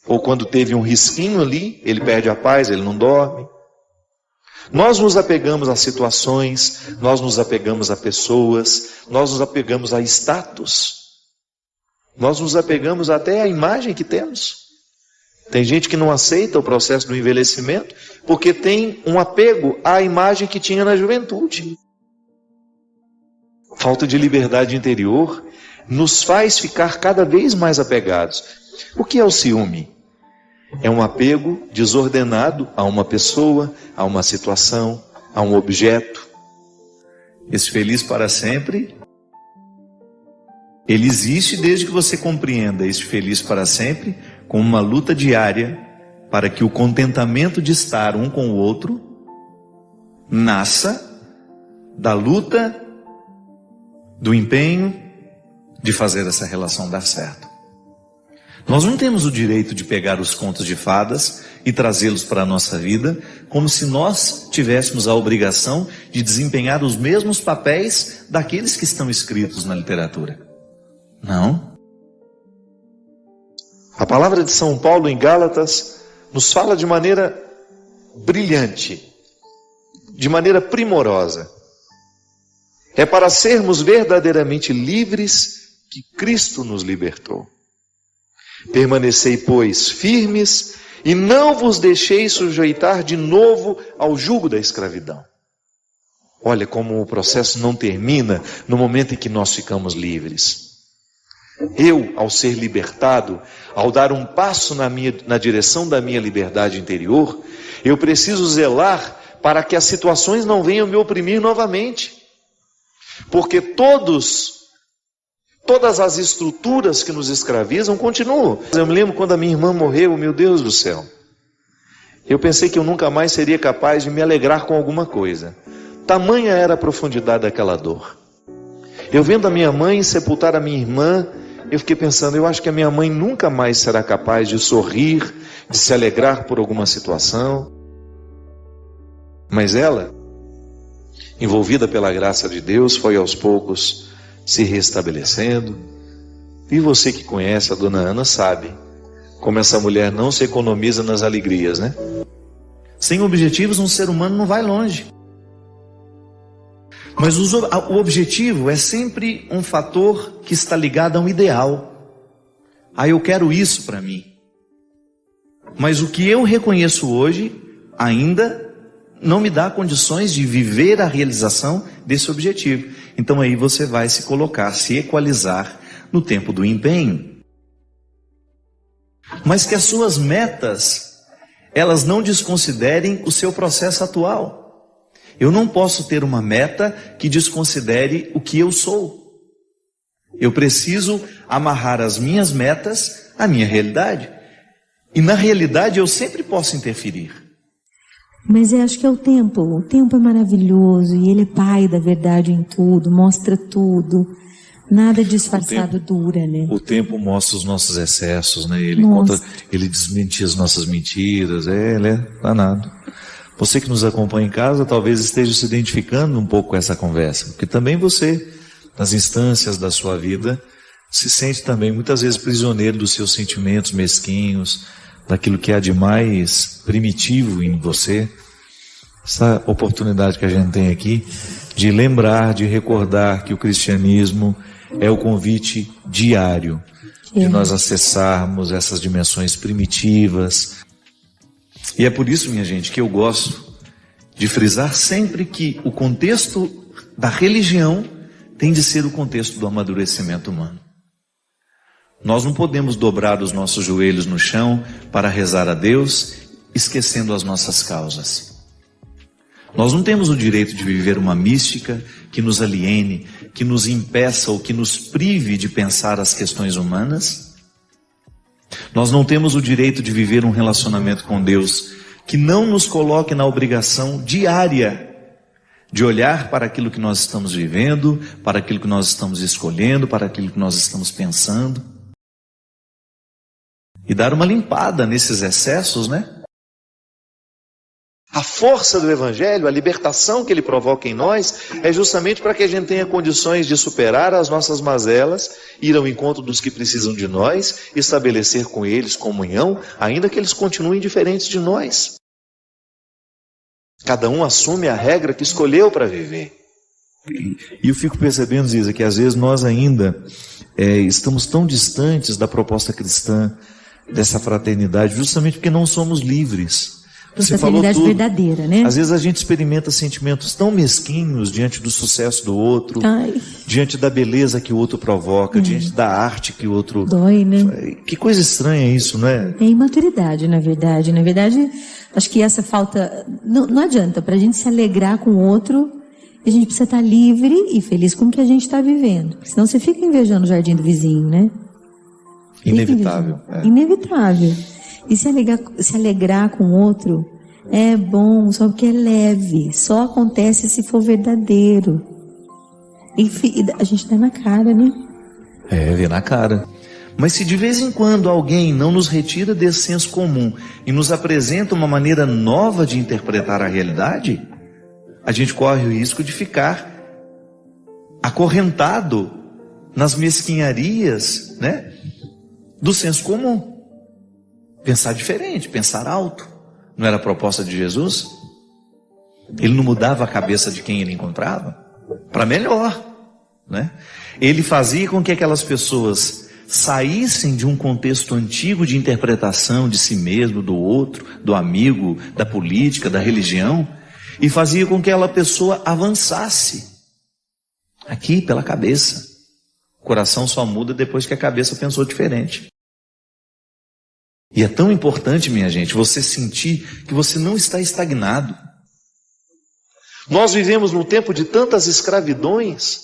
Ou quando teve um risquinho ali, ele perde a paz, ele não dorme. Nós nos apegamos a situações, nós nos apegamos a pessoas, nós nos apegamos a status. Nós nos apegamos até à imagem que temos. Tem gente que não aceita o processo do envelhecimento porque tem um apego à imagem que tinha na juventude. Falta de liberdade interior nos faz ficar cada vez mais apegados. O que é o ciúme? É um apego desordenado a uma pessoa, a uma situação, a um objeto. Esse feliz para sempre, Ele existe desde que você compreenda este feliz para sempre como uma luta diária para que o contentamento de estar um com o outro nasça da luta, do empenho de fazer essa relação dar certo. Nós não temos o direito de pegar os contos de fadas e trazê-los para a nossa vida como se nós tivéssemos a obrigação de desempenhar os mesmos papéis daqueles que estão escritos na literatura. Não. A palavra de São Paulo em Gálatas nos fala de maneira brilhante, de maneira primorosa. É para sermos verdadeiramente livres que Cristo nos libertou. Permanecei, pois, firmes e não vos deixeis sujeitar de novo ao jugo da escravidão. Olha como o processo não termina no momento em que nós ficamos livres. Eu, ao ser libertado, ao dar um passo na direção da minha liberdade interior, eu preciso zelar para que as situações não venham me oprimir novamente. Porque todas as estruturas que nos escravizam continuam. Eu me lembro quando a minha irmã morreu, meu Deus do céu. Eu pensei que eu nunca mais seria capaz de me alegrar com alguma coisa. Tamanha era a profundidade daquela dor. Eu vendo a minha mãe sepultar a minha irmã, eu fiquei pensando, eu acho que a minha mãe nunca mais será capaz de sorrir, de se alegrar por alguma situação. Mas ela, envolvida pela graça de Deus, foi aos poucos se restabelecendo. E você que conhece a dona Ana sabe como essa mulher não se economiza nas alegrias, né? Sem objetivos, um ser humano não vai longe. Mas o objetivo é sempre um fator que está ligado a um ideal. Eu quero isso para mim. Mas o que eu reconheço hoje ainda não me dá condições de viver a realização desse objetivo. Então aí você vai se colocar, se equalizar no tempo do empenho. Mas que as suas metas, elas não desconsiderem o seu processo atual. Eu não posso ter uma meta que desconsidere o que eu sou. Eu preciso amarrar as minhas metas à minha realidade. E na realidade eu sempre posso interferir. Mas eu acho que é o tempo. O tempo é maravilhoso e ele é pai da verdade em tudo, mostra tudo. Nada disfarçado dura, né? O tempo mostra os nossos excessos, né? Ele desmente as nossas mentiras. Ele é danado. Você que nos acompanha em casa talvez esteja se identificando um pouco com essa conversa, porque também você, nas instâncias da sua vida, se sente também muitas vezes prisioneiro dos seus sentimentos mesquinhos, daquilo que há de mais primitivo em você. Essa oportunidade que a gente tem aqui de lembrar, de recordar que o cristianismo é o convite diário de nós acessarmos essas dimensões primitivas. E é por isso, minha gente, que eu gosto de frisar sempre que o contexto da religião tem de ser o contexto do amadurecimento humano. Nós não podemos dobrar os nossos joelhos no chão para rezar a Deus, esquecendo as nossas causas. Nós não temos o direito de viver uma mística que nos aliene, que nos impeça ou que nos prive de pensar as questões humanas. Nós não temos o direito de viver um relacionamento com Deus que não nos coloque na obrigação diária de olhar para aquilo que nós estamos vivendo, para aquilo que nós estamos escolhendo, para aquilo que nós estamos pensando. E dar uma limpada nesses excessos, né? A força do Evangelho, a libertação que ele provoca em nós, é justamente para que a gente tenha condições de superar as nossas mazelas, ir ao encontro dos que precisam de nós, estabelecer com eles comunhão, ainda que eles continuem diferentes de nós. Cada um assume a regra que escolheu para viver. E eu fico percebendo, Ziza, que às vezes nós ainda estamos tão distantes da proposta cristã, dessa fraternidade, justamente porque não somos livres. Você fraternidade falou tudo. Verdadeira, né? Às vezes a gente experimenta sentimentos tão mesquinhos diante do sucesso do outro, diante da beleza que o outro provoca, diante da arte que o outro... Dói, né? Que coisa estranha isso, né? É imaturidade, na verdade. Na verdade, acho que essa falta... Não adianta, para a gente se alegrar com o outro, A gente precisa estar livre e feliz com o que a gente está vivendo. Senão você fica invejando o jardim do vizinho, né? Inevitável. Inevitável. E se alegrar com o outro é bom, só porque é leve. Só acontece se for verdadeiro. E a gente dá na cara, né? Vê na cara. Mas se de vez em quando alguém não nos retira desse senso comum e nos apresenta uma maneira nova de interpretar a realidade, a gente corre o risco de ficar acorrentado nas mesquinharias, né, do senso comum. Pensar diferente, pensar alto. Não era a proposta de Jesus? Ele não mudava a cabeça de quem ele encontrava para melhor, né? Ele fazia com que aquelas pessoas saíssem de um contexto antigo de interpretação de si mesmo, do outro, do amigo, da política, da religião, e fazia com que aquela pessoa avançasse aqui pela cabeça. O coração só muda depois que a cabeça pensou diferente. E é tão importante, minha gente, você sentir que você não está estagnado. Nós vivemos num tempo de tantas escravidões,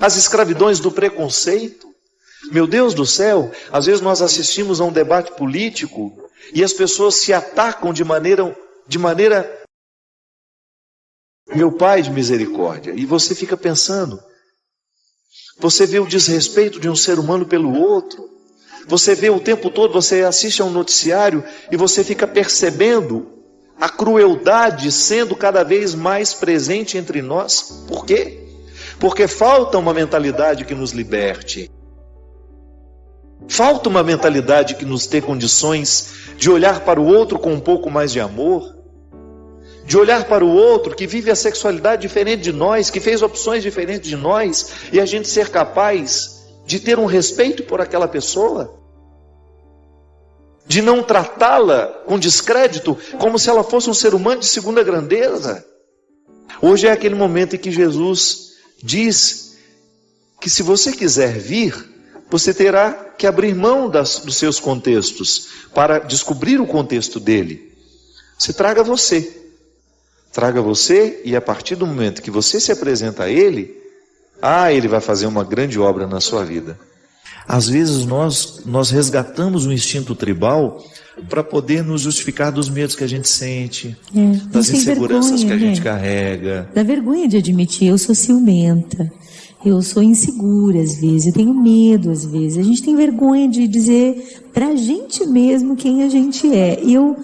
as escravidões do preconceito. Meu Deus do céu, às vezes nós assistimos a um debate político e as pessoas se atacam de maneira, meu Pai de misericórdia, e você fica pensando, você vê o desrespeito de um ser humano pelo outro, você vê o tempo todo, você assiste a um noticiário e você fica percebendo a crueldade sendo cada vez mais presente entre nós. Por quê? Porque falta uma mentalidade que nos liberte. Falta uma mentalidade que nos dê condições de olhar para o outro com um pouco mais de amor, de olhar para o outro que vive a sexualidade diferente de nós, que fez opções diferentes de nós, e a gente ser capaz de ter um respeito por aquela pessoa, de não tratá-la com descrédito, como se ela fosse um ser humano de segunda grandeza. Hoje é aquele momento em que Jesus diz que se você quiser vir, você terá que abrir mão dos seus contextos para descobrir o contexto dele. Você traga você, e a partir do momento que você se apresenta a ele, ele vai fazer uma grande obra na sua vida. Às vezes nós resgatamos o instinto tribal para poder nos justificar dos medos que a gente sente, das inseguranças que a gente carrega. Dá vergonha de admitir, eu sou ciumenta, eu sou insegura às vezes, eu tenho medo às vezes. A gente tem vergonha de dizer para a gente mesmo quem a gente é. E eu,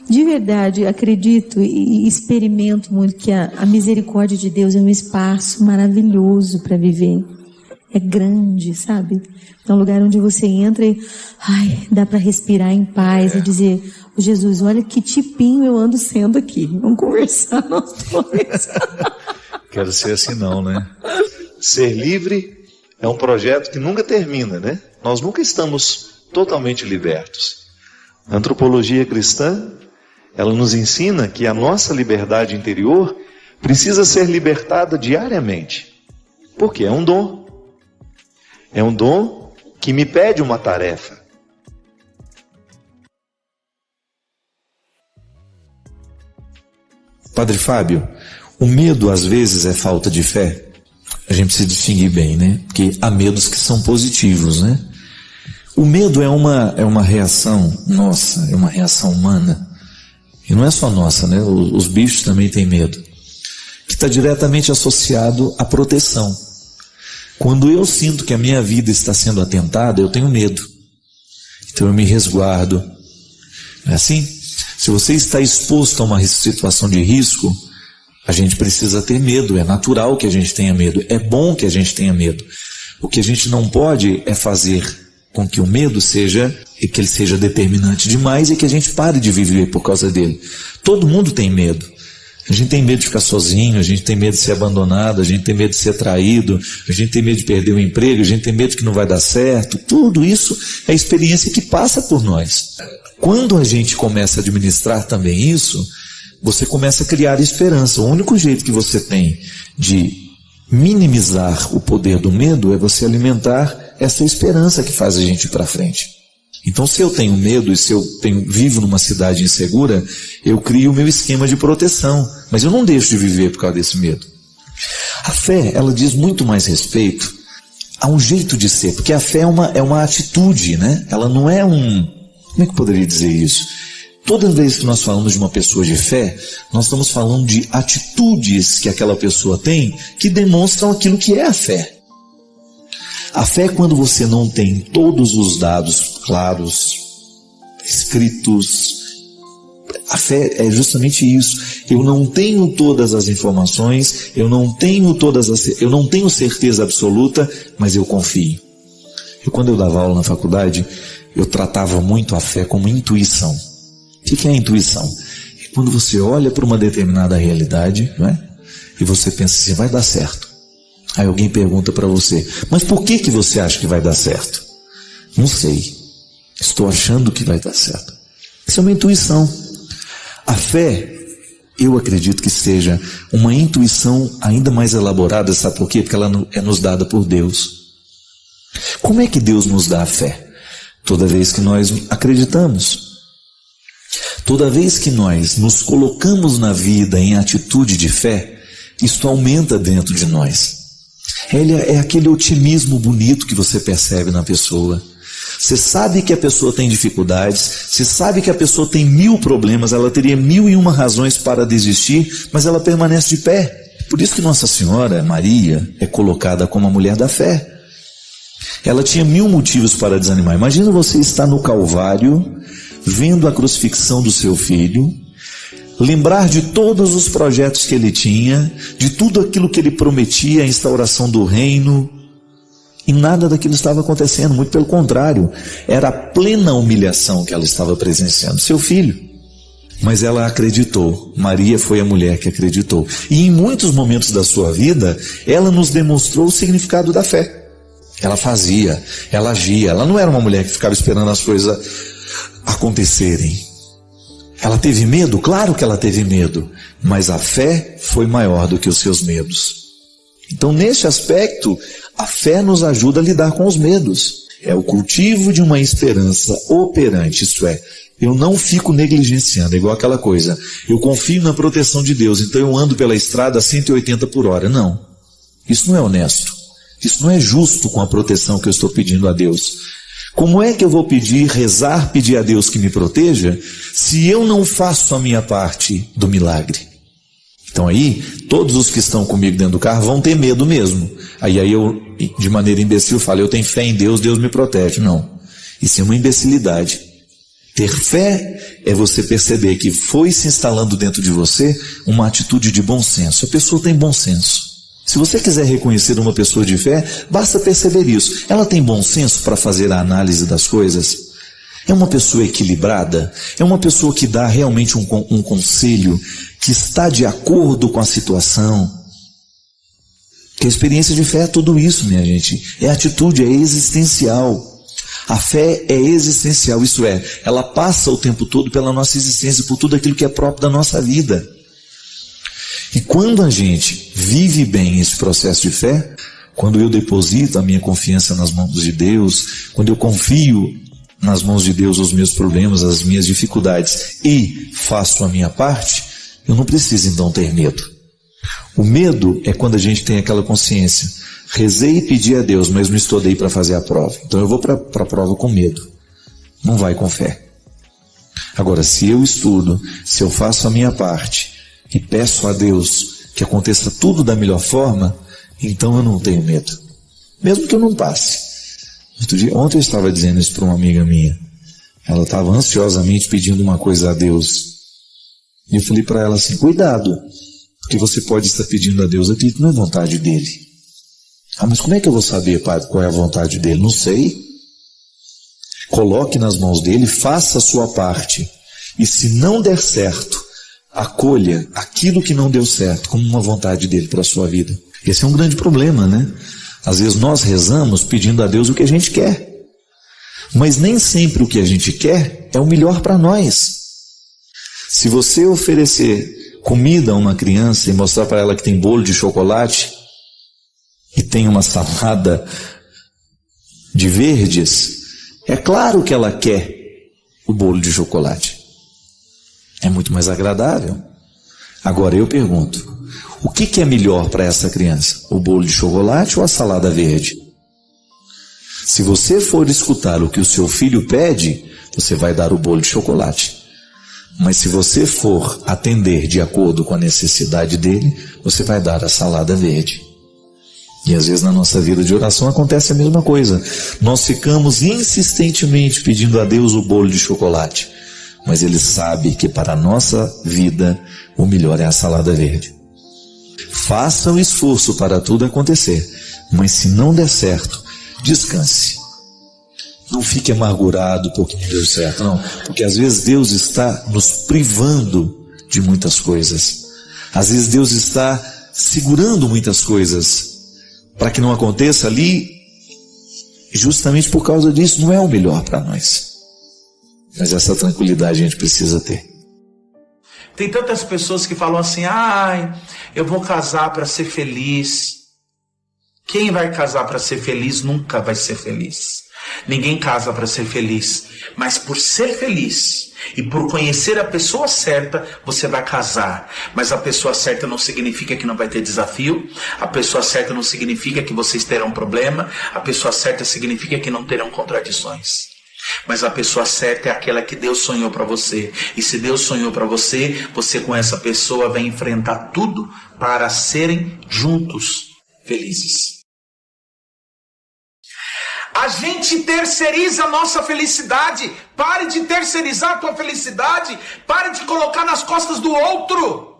de verdade, acredito e experimento muito que a misericórdia de Deus é um espaço maravilhoso para viver. É grande, sabe? É um lugar onde você entra e dá para respirar em paz e dizer, Jesus, olha que tipinho eu ando sendo aqui. Vamos conversar nós dois. Quero ser assim não, né? Ser livre é um projeto que nunca termina, né? Nós nunca estamos totalmente libertos. A antropologia cristã, ela nos ensina que a nossa liberdade interior precisa ser libertada diariamente. Porque é um dom. É um dom que me pede uma tarefa. Padre Fábio, o medo às vezes é falta de fé. A gente precisa distinguir bem, né? Porque há medos que são positivos, né? O medo é uma reação nossa, é uma reação humana. E não é só nossa, né? Os bichos também têm medo. Que está diretamente associado à proteção. Quando eu sinto que a minha vida está sendo atentada, eu tenho medo. Então eu me resguardo. Não é assim? Se você está exposto a uma situação de risco, a gente precisa ter medo. É natural que a gente tenha medo. É bom que a gente tenha medo. O que a gente não pode é fazer com que o medo que ele seja determinante demais e que a gente pare de viver por causa dele. Todo mundo tem medo. A gente tem medo de ficar sozinho, a gente tem medo de ser abandonado, a gente tem medo de ser traído, a gente tem medo de perder o emprego, a gente tem medo que não vai dar certo. Tudo isso é experiência que passa por nós. Quando a gente começa a administrar também isso, você começa a criar esperança. O único jeito que você tem de minimizar o poder do medo é você alimentar essa esperança que faz a gente ir para frente. Então, se eu tenho medo e se eu vivo numa cidade insegura, eu crio o meu esquema de proteção. Mas eu não deixo de viver por causa desse medo. A fé, ela diz muito mais respeito a um jeito de ser, porque a fé é uma atitude, né? Ela não é um... Como é que eu poderia dizer isso? Toda vez que nós falamos de uma pessoa de fé, nós estamos falando de atitudes que aquela pessoa tem que demonstram aquilo que é a fé. A fé é quando você não tem todos os dados claros, escritos. A fé é justamente isso. Eu não tenho todas as informações, eu não tenho certeza absoluta, mas eu confio. E quando eu dava aula na faculdade, eu tratava muito a fé como intuição. O que é a intuição? É quando você olha para uma determinada realidade, não é? E você pensa assim, vai dar certo. Aí alguém pergunta para você, mas por que você acha que vai dar certo? Não sei. Estou achando que vai dar certo. Isso é uma intuição. A fé, eu acredito que seja uma intuição ainda mais elaborada, sabe por quê? Porque ela é nos dada por Deus. Como é que Deus nos dá a fé? Toda vez que nós acreditamos. Toda vez que nós nos colocamos na vida em atitude de fé, isto aumenta dentro de nós. É aquele otimismo bonito que você percebe na pessoa. Você sabe que a pessoa tem dificuldades, você sabe que a pessoa tem 1000 problemas, ela teria 1001 razões para desistir, mas ela permanece de pé. Por isso que Nossa Senhora, Maria, é colocada como a mulher da fé. Ela tinha 1000 motivos para desanimar. Imagina você estar no Calvário, vendo a crucifixão do seu filho, lembrar de todos os projetos que ele tinha, de tudo aquilo que ele prometia, a instauração do reino, e nada daquilo estava acontecendo, muito pelo contrário, era a plena humilhação que ela estava presenciando, seu filho. Mas ela acreditou, Maria foi a mulher que acreditou, e em muitos momentos da sua vida, ela nos demonstrou o significado da fé. Ela fazia, ela agia, ela não era uma mulher que ficava esperando as coisas acontecerem. Ela teve medo? Claro que ela teve medo, mas a fé foi maior do que os seus medos. Então, neste aspecto, a fé nos ajuda a lidar com os medos. É o cultivo de uma esperança operante, isto é, eu não fico negligenciando, é igual aquela coisa, eu confio na proteção de Deus, então eu ando pela estrada a 180 por hora. Não, isso não é honesto, isso não é justo com a proteção que eu estou pedindo a Deus. Como é que eu vou rezar, pedir a Deus que me proteja, se eu não faço a minha parte do milagre? Então aí, todos os que estão comigo dentro do carro vão ter medo mesmo. Aí eu, de maneira imbecil, falo, eu tenho fé em Deus, Deus me protege. Não, isso é uma imbecilidade. Ter fé é você perceber que foi se instalando dentro de você uma atitude de bom senso. A pessoa tem bom senso. Se você quiser reconhecer uma pessoa de fé, basta perceber isso. Ela tem bom senso para fazer a análise das coisas? É uma pessoa equilibrada? É uma pessoa que dá realmente um conselho que está de acordo com a situação? Porque a experiência de fé é tudo isso, minha gente. É atitude, é existencial. A fé é existencial, isso é, ela passa o tempo todo pela nossa existência, por tudo aquilo que é próprio da nossa vida. E quando a gente vive bem esse processo de fé, quando eu deposito a minha confiança nas mãos de Deus, quando eu confio nas mãos de Deus os meus problemas, as minhas dificuldades e faço a minha parte, eu não preciso então ter medo. O medo é quando a gente tem aquela consciência, rezei e pedi a Deus, mas não estudei para fazer a prova. Então eu vou para a prova com medo, não vai com fé. Agora, se eu estudo, se eu faço a minha parte e peço a Deus que aconteça tudo da melhor forma, então eu não tenho medo, mesmo que eu não passe. Ontem eu estava dizendo isso para uma amiga minha. Ela estava ansiosamente pedindo uma coisa a Deus. E eu falei para ela assim, cuidado, porque você pode estar pedindo a Deus aquilo que não é vontade dele. Ah, mas como é que eu vou saber, Padre, qual é a vontade dele? Não sei. Coloque nas mãos dele, faça a sua parte. E se não der certo, acolha aquilo que não deu certo como uma vontade dele para a sua vida. Esse é um grande problema, né? Às vezes nós rezamos pedindo a Deus o que a gente quer. Mas nem sempre o que a gente quer é o melhor para nós. Se você oferecer comida a uma criança e mostrar para ela que tem bolo de chocolate e tem uma salada de verdes, é claro que ela quer o bolo de chocolate. É muito mais agradável. Agora eu pergunto, O que é melhor para essa criança? O bolo de chocolate ou a salada verde? Se você for escutar o que o seu filho pede, você vai dar o bolo de chocolate. Mas se você for atender de acordo com a necessidade dele, você vai dar a salada verde. E às vezes na nossa vida de oração acontece a mesma coisa. Nós ficamos insistentemente pedindo a Deus o bolo de chocolate. Mas Ele sabe que para a nossa vida o melhor é a salada verde. Faça o esforço para tudo acontecer. Mas se não der certo, descanse. Não fique amargurado porque não deu certo, não. Porque às vezes Deus está nos privando de muitas coisas. Às vezes Deus está segurando muitas coisas para que não aconteça ali. E justamente por causa disso não é o melhor para nós. Mas essa tranquilidade a gente precisa ter. Tem tantas pessoas que falam assim: eu vou casar para ser feliz. Quem vai casar para ser feliz nunca vai ser feliz. Ninguém casa para ser feliz, mas por ser feliz e por conhecer a pessoa certa, você vai casar. Mas a pessoa certa não significa que não vai ter desafio, a pessoa certa não significa que vocês terão problema, a pessoa certa significa que não terão contradições. Mas a pessoa certa é aquela que Deus sonhou para você. E se Deus sonhou para você, você com essa pessoa vai enfrentar tudo para serem juntos felizes. A gente terceiriza a nossa felicidade. Pare de terceirizar a tua felicidade. Pare de colocar nas costas do outro.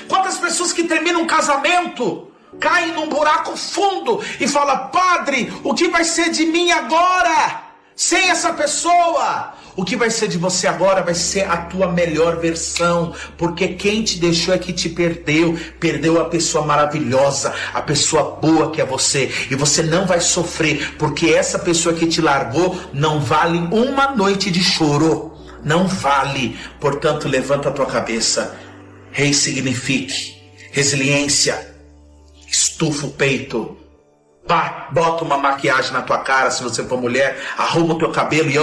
Quantas pessoas que terminam um casamento caem num buraco fundo e falam: padre, o que vai ser de mim agora? Sem essa pessoa. O que vai ser de você agora vai ser a tua melhor versão, porque quem te deixou é que te perdeu. Perdeu a pessoa maravilhosa, a pessoa boa que é você. E você não vai sofrer, porque essa pessoa que te largou não vale uma noite de choro. Não vale. Portanto, levanta a tua cabeça, ressignifique, resiliência, estufa o peito. Pá, bota uma maquiagem na tua cara se você for mulher, arruma o teu cabelo e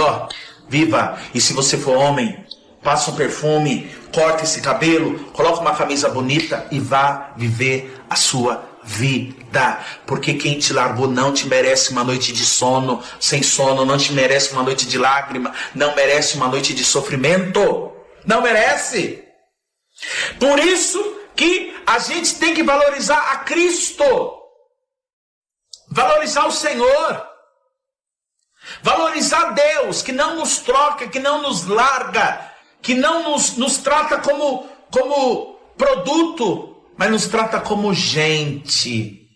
viva. E se você for homem, passa um perfume, corta esse cabelo, coloca uma camisa bonita e vá viver a sua vida. Porque quem te largou não te merece uma noite de sono, sem sono, não te merece uma noite de lágrima, não merece uma noite de sofrimento. Não merece. Por isso que a gente tem que valorizar a Cristo. Valorizar o Senhor, valorizar Deus, que não nos troca, que não nos larga, que não nos trata como produto, mas nos trata como gente,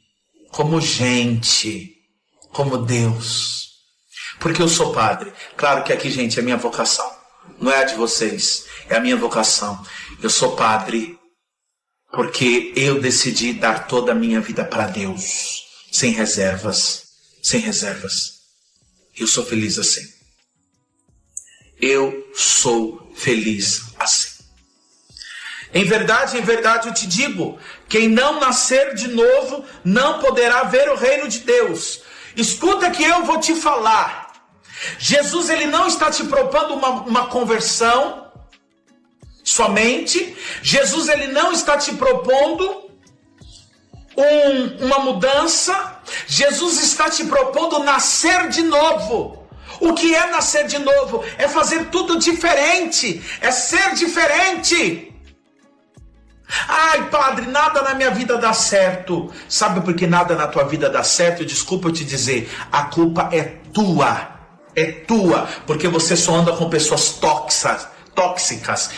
como Deus. Porque eu sou padre. Claro que aqui, gente, é a minha vocação, não é a de vocês, é a minha vocação. Eu sou padre porque eu decidi dar toda a minha vida para Deus. Sem reservas, sem reservas. Eu sou feliz assim. Eu sou feliz assim. Em verdade eu te digo, quem não nascer de novo não poderá ver o reino de Deus. Escuta que eu vou te falar. Jesus, ele não está te propondo uma conversão somente. Jesus, ele não está te propondo uma mudança. Jesus está te propondo nascer de novo. O que é nascer de novo? É fazer tudo diferente, é ser diferente. Ai, padre, nada na minha vida dá certo. Sabe por que nada na tua vida dá certo? Desculpa eu te dizer, a culpa é tua. É tua, porque você só anda com pessoas tóxicas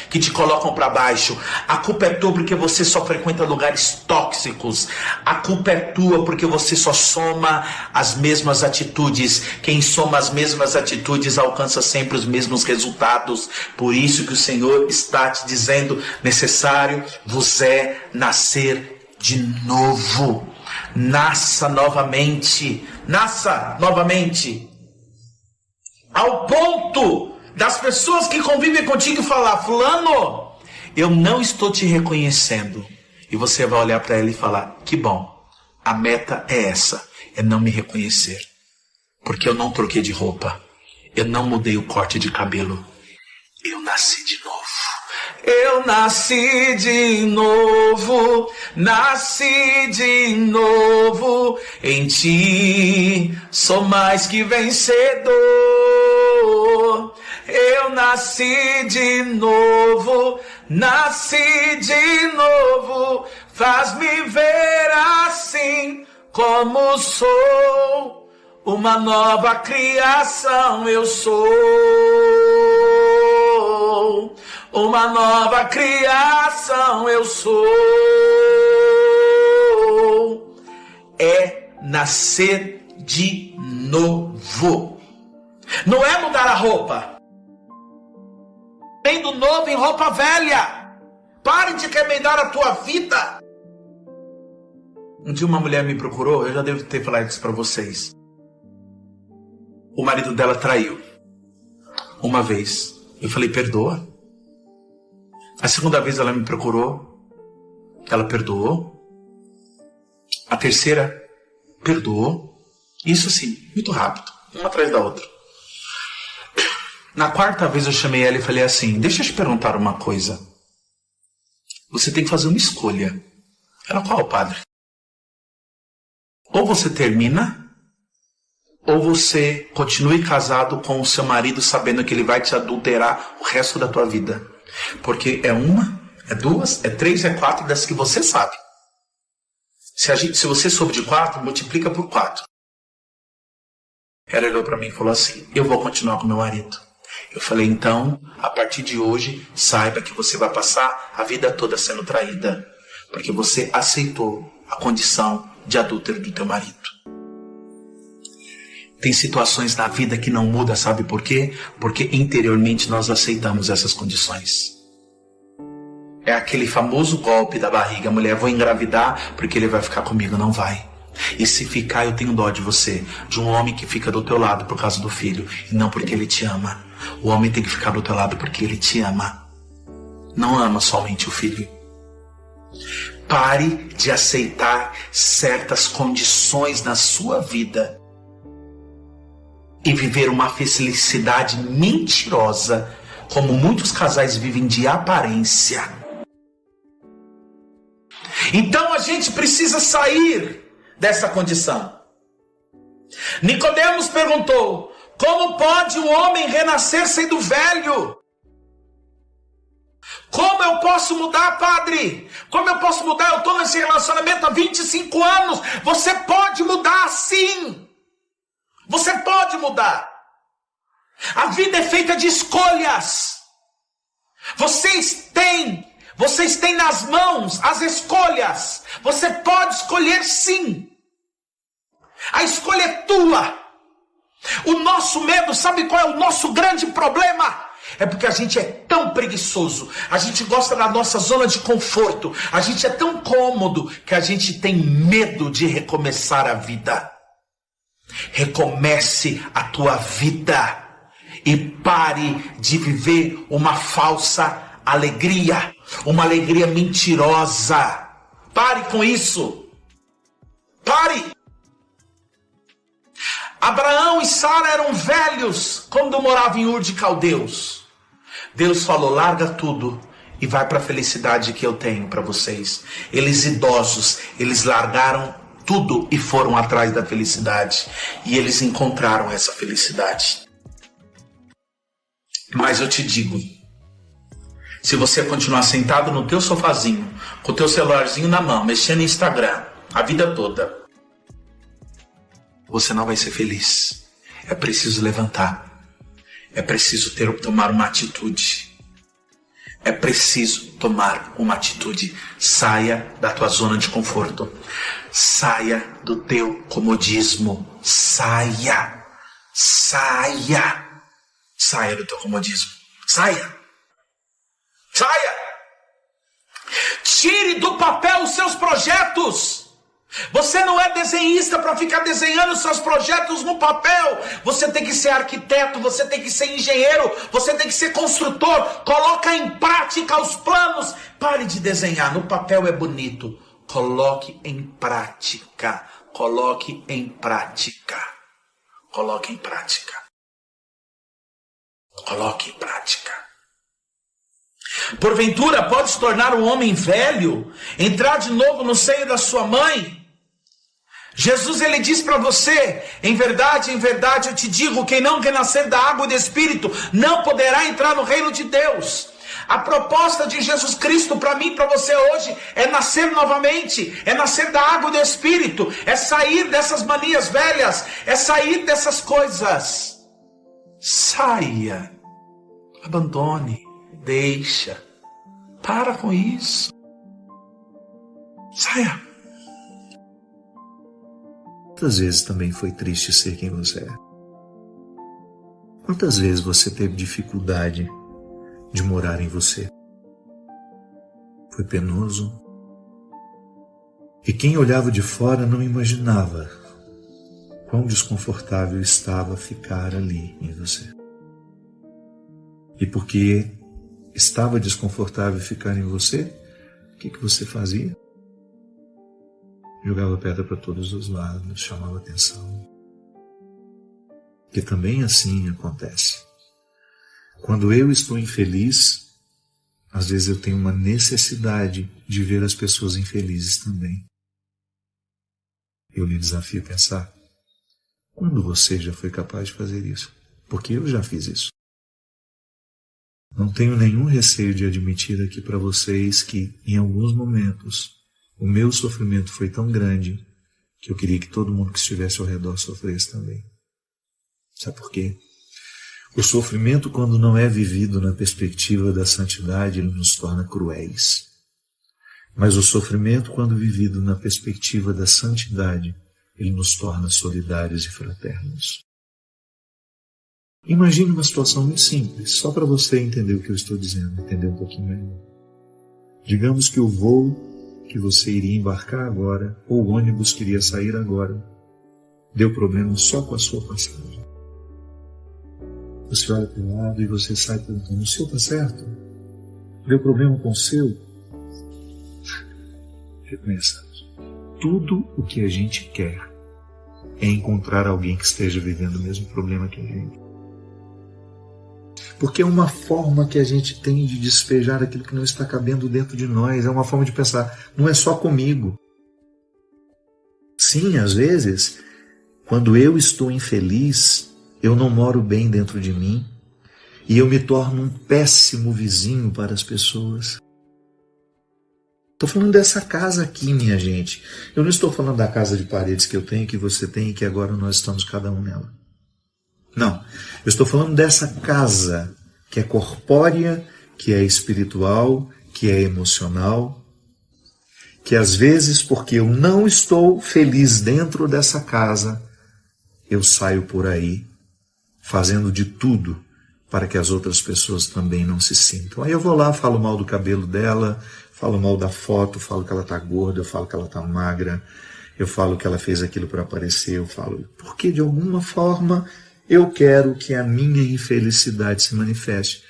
que te colocam para baixo. A culpa é tua porque você só frequenta lugares tóxicos. A culpa é tua porque você só soma as mesmas atitudes. Quem soma as mesmas atitudes alcança sempre os mesmos resultados. Por isso que o Senhor está te dizendo: necessário vos é nascer de novo. Nasça novamente. Nasça novamente. Ao ponto das pessoas que convivem contigo falar: fulano, eu não estou te reconhecendo. E você vai olhar para ela e falar: que bom, a meta é essa, é não me reconhecer. Porque eu não troquei de roupa, eu não mudei o corte de cabelo, eu nasci de novo. Eu nasci de novo, em ti, sou mais que vencedor. Eu nasci de novo, faz-me ver assim como sou, uma nova criação eu sou. Uma nova criação eu sou. É nascer de novo. Não é mudar a roupa. Nem do novo em roupa velha. Pare de remendar a tua vida. Um dia uma mulher me procurou, eu já devo ter falado isso para vocês. O marido dela traiu. Uma vez. Eu falei, perdoa. A segunda vez ela me procurou, ela perdoou. A terceira, perdoou. Isso assim, muito rápido, uma atrás da outra. Na quarta vez eu chamei ela e falei assim, deixa eu te perguntar uma coisa. Você tem que fazer uma escolha. Ela, qual, padre? Ou você termina, ou você continue casado com o seu marido sabendo que ele vai te adulterar o resto da tua vida. Porque é uma, é duas, é três, é quatro das que você sabe. Se você soube de 4, multiplica por 4. Ela olhou para mim e falou assim, eu vou continuar com meu marido. Eu falei, então, a partir de hoje, saiba que você vai passar a vida toda sendo traída. Porque você aceitou a condição de adúltero do teu marido. Tem situações na vida que não muda, sabe por quê? Porque interiormente nós aceitamos essas condições. É aquele famoso golpe da barriga, mulher, vou engravidar porque ele vai ficar comigo, não vai. E se ficar, eu tenho dó de você, de um homem que fica do teu lado por causa do filho, e não porque ele te ama. O homem tem que ficar do teu lado porque ele te ama. Não ama somente o filho. Pare de aceitar certas condições na sua vida e viver uma felicidade mentirosa, como muitos casais vivem de aparência. Então a gente precisa sair dessa condição. Nicodemos perguntou, como pode um homem renascer sendo velho? Como eu posso mudar, padre? Como eu posso mudar? Eu estou nesse relacionamento há 25 anos. Você pode mudar sim. Você pode mudar. A vida é feita de escolhas. Vocês têm nas mãos as escolhas. Você pode escolher sim. A escolha é tua. O nosso medo, sabe qual é o nosso grande problema? É porque a gente é tão preguiçoso. A gente gosta da nossa zona de conforto. A gente é tão cômodo que a gente tem medo de recomeçar a vida. Recomece a tua vida e pare de viver uma falsa alegria, uma alegria mentirosa. Pare com isso. Pare. Abraão e Sara eram velhos quando moravam em Ur de Caldeus. Deus falou, larga tudo e vai para a felicidade que eu tenho para vocês. Eles idosos, eles largaram tudo e foram atrás da felicidade. E eles encontraram essa felicidade. Mas eu te digo, se você continuar sentado no teu sofazinho, com o teu celularzinho na mão, mexendo no Instagram, a vida toda, você não vai ser feliz. É preciso levantar. É preciso tomar uma atitude. É preciso tomar uma atitude. Saia da tua zona de conforto. Saia do teu comodismo. Saia. Saia. Saia do teu comodismo. Saia. Saia. Tire do papel os seus projetos. Você não é desenhista para ficar desenhando seus projetos no papel. Você tem que ser arquiteto, você tem que ser engenheiro, você tem que ser construtor. Coloca em prática os planos. Pare de desenhar, no papel é bonito. Coloque em prática. Coloque em prática. Coloque em prática. Coloque em prática. Porventura pode se tornar um homem velho, entrar de novo no seio da sua mãe? Jesus, ele diz para você, em verdade eu te digo, quem não renascer da água e do Espírito não poderá entrar no reino de Deus. A proposta de Jesus Cristo para mim e para você hoje é nascer novamente, é nascer da água e do Espírito, é sair dessas manias velhas, é sair dessas coisas. Saia, abandone, deixa, para com isso, saia. Quantas vezes também foi triste ser quem você é? Quantas vezes você teve dificuldade de morar em você? Foi penoso. E quem olhava de fora não imaginava quão desconfortável estava ficar ali em você. E porque estava desconfortável ficar em você, o que você fazia? Jogava pedra para todos os lados, chamava atenção. Que também assim acontece. Quando eu estou infeliz, às vezes eu tenho uma necessidade de ver as pessoas infelizes também. Eu lhe desafio a pensar, quando você já foi capaz de fazer isso? Porque eu já fiz isso. Não tenho nenhum receio de admitir aqui para vocês que, em alguns momentos, o meu sofrimento foi tão grande que eu queria que todo mundo que estivesse ao redor sofresse também. Sabe por quê? O sofrimento, quando não é vivido na perspectiva da santidade, ele nos torna cruéis. Mas o sofrimento, quando vivido na perspectiva da santidade, ele nos torna solidários e fraternos. Imagine uma situação muito simples, só para você entender o que eu estou dizendo, entender um pouquinho melhor. Digamos que o voo que você iria embarcar agora, ou o ônibus que iria sair agora, deu problema só com a sua passagem. Você olha para o lado e você sai perguntando, o seu está certo? Deu problema com o seu? Reconheça, tudo o que a gente quer é encontrar alguém que esteja vivendo o mesmo problema que a gente. Porque é uma forma que a gente tem de despejar aquilo que não está cabendo dentro de nós. É uma forma de pensar, não é só comigo. Sim, às vezes, quando eu estou infeliz, eu não moro bem dentro de mim e eu me torno um péssimo vizinho para as pessoas. Estou falando dessa casa aqui, minha gente. Eu não estou falando da casa de paredes que eu tenho, que você tem e que agora nós estamos cada um nela. Não, eu estou falando dessa casa que é corpórea, que é espiritual, que é emocional, que às vezes, porque eu não estou feliz dentro dessa casa, eu saio por aí fazendo de tudo para que as outras pessoas também não se sintam. Aí eu vou lá, falo mal do cabelo dela, falo mal da foto, falo que ela está gorda, eu falo que ela está magra, eu falo que ela fez aquilo para aparecer, eu falo, porque de alguma forma eu quero que a minha infelicidade se manifeste.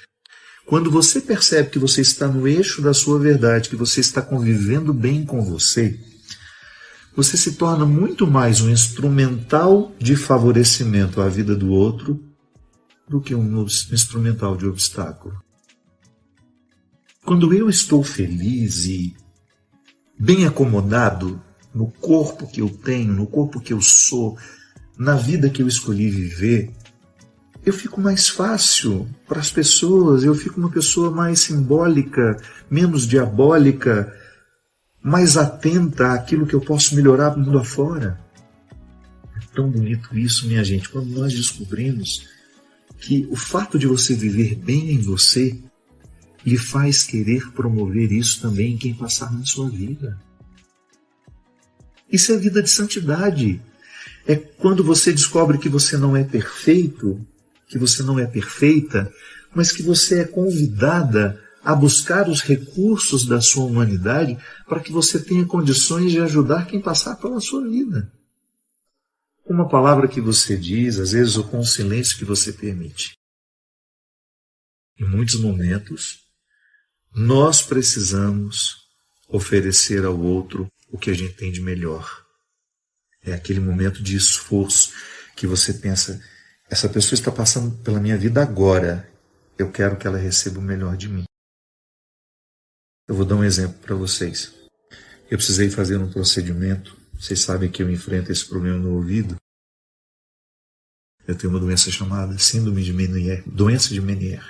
Quando você percebe que você está no eixo da sua verdade, que você está convivendo bem com você, você se torna muito mais um instrumental de favorecimento à vida do outro do que um instrumental de obstáculo. Quando eu estou feliz e bem acomodado no corpo que eu tenho, no corpo que eu sou, na vida que eu escolhi viver, eu fico mais fácil para as pessoas, eu fico uma pessoa mais simbólica, menos diabólica, mais atenta àquilo que eu posso melhorar do mundo afora. É tão bonito isso, minha gente, quando nós descobrimos que o fato de você viver bem em você lhe faz querer promover isso também em quem passar na sua vida. Isso é vida de santidade. É quando você descobre que você não é perfeito, que você não é perfeita, mas que você é convidada a buscar os recursos da sua humanidade para que você tenha condições de ajudar quem passar pela sua vida. Com uma palavra que você diz, às vezes, ou com um silêncio que você permite. Em muitos momentos, nós precisamos oferecer ao outro o que a gente tem de melhor. É aquele momento de esforço que você pensa, essa pessoa está passando pela minha vida agora, eu quero que ela receba o melhor de mim. Eu vou dar um exemplo para vocês. Eu precisei fazer um procedimento. Vocês sabem que eu enfrento esse problema no ouvido. Eu tenho uma doença chamada síndrome de Meniere, doença de Meniere.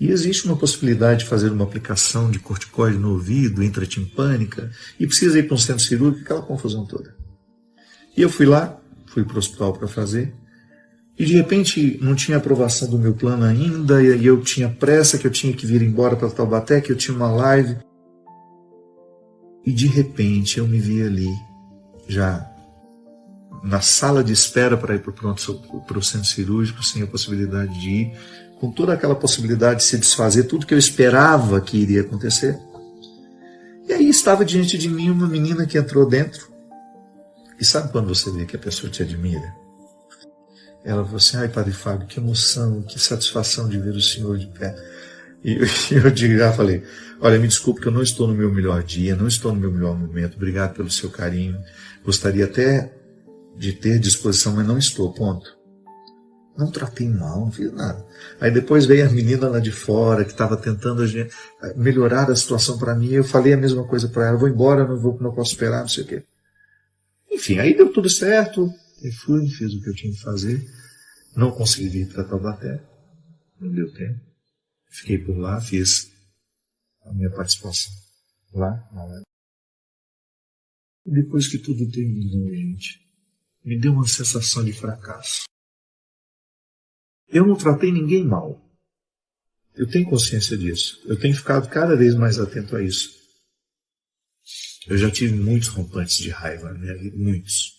E existe uma possibilidade de fazer uma aplicação de corticoide no ouvido, intratimpânica, e precisa ir para um centro cirúrgico, aquela confusão toda. E eu fui lá, fui para o hospital para fazer, e de repente não tinha aprovação do meu plano ainda, e eu tinha pressa, que eu tinha que vir embora para Taubaté, que eu tinha uma live. E de repente eu me vi ali, já na sala de espera para ir para o centro cirúrgico, sem a possibilidade de ir, com toda aquela possibilidade de se desfazer tudo que eu esperava que iria acontecer. E aí estava diante de mim uma menina que entrou dentro. E sabe quando você vê que a pessoa te admira? Ela falou assim: ai, Padre Fábio, que emoção, que satisfação de ver o senhor de pé. E eu já falei: olha, me desculpe que eu não estou no meu melhor dia, não estou no meu melhor momento, obrigado pelo seu carinho, gostaria até de ter disposição, mas não estou, ponto. Não tratei mal, não fiz nada. Aí depois veio a menina lá de fora, que estava tentando melhorar a situação para mim, eu falei a mesma coisa para ela: vou embora, não posso esperar, não sei o quê. Enfim, aí deu tudo certo, eu fui, fiz o que eu tinha que fazer, não consegui vir para Taubaté, não deu tempo. Fiquei por lá, fiz a minha participação lá na live. E depois que tudo terminou, gente, me deu uma sensação de fracasso. Eu não tratei ninguém mal. Eu tenho consciência disso. Eu tenho ficado cada vez mais atento a isso. Eu já tive muitos rompantes de raiva na minha vida, muitos,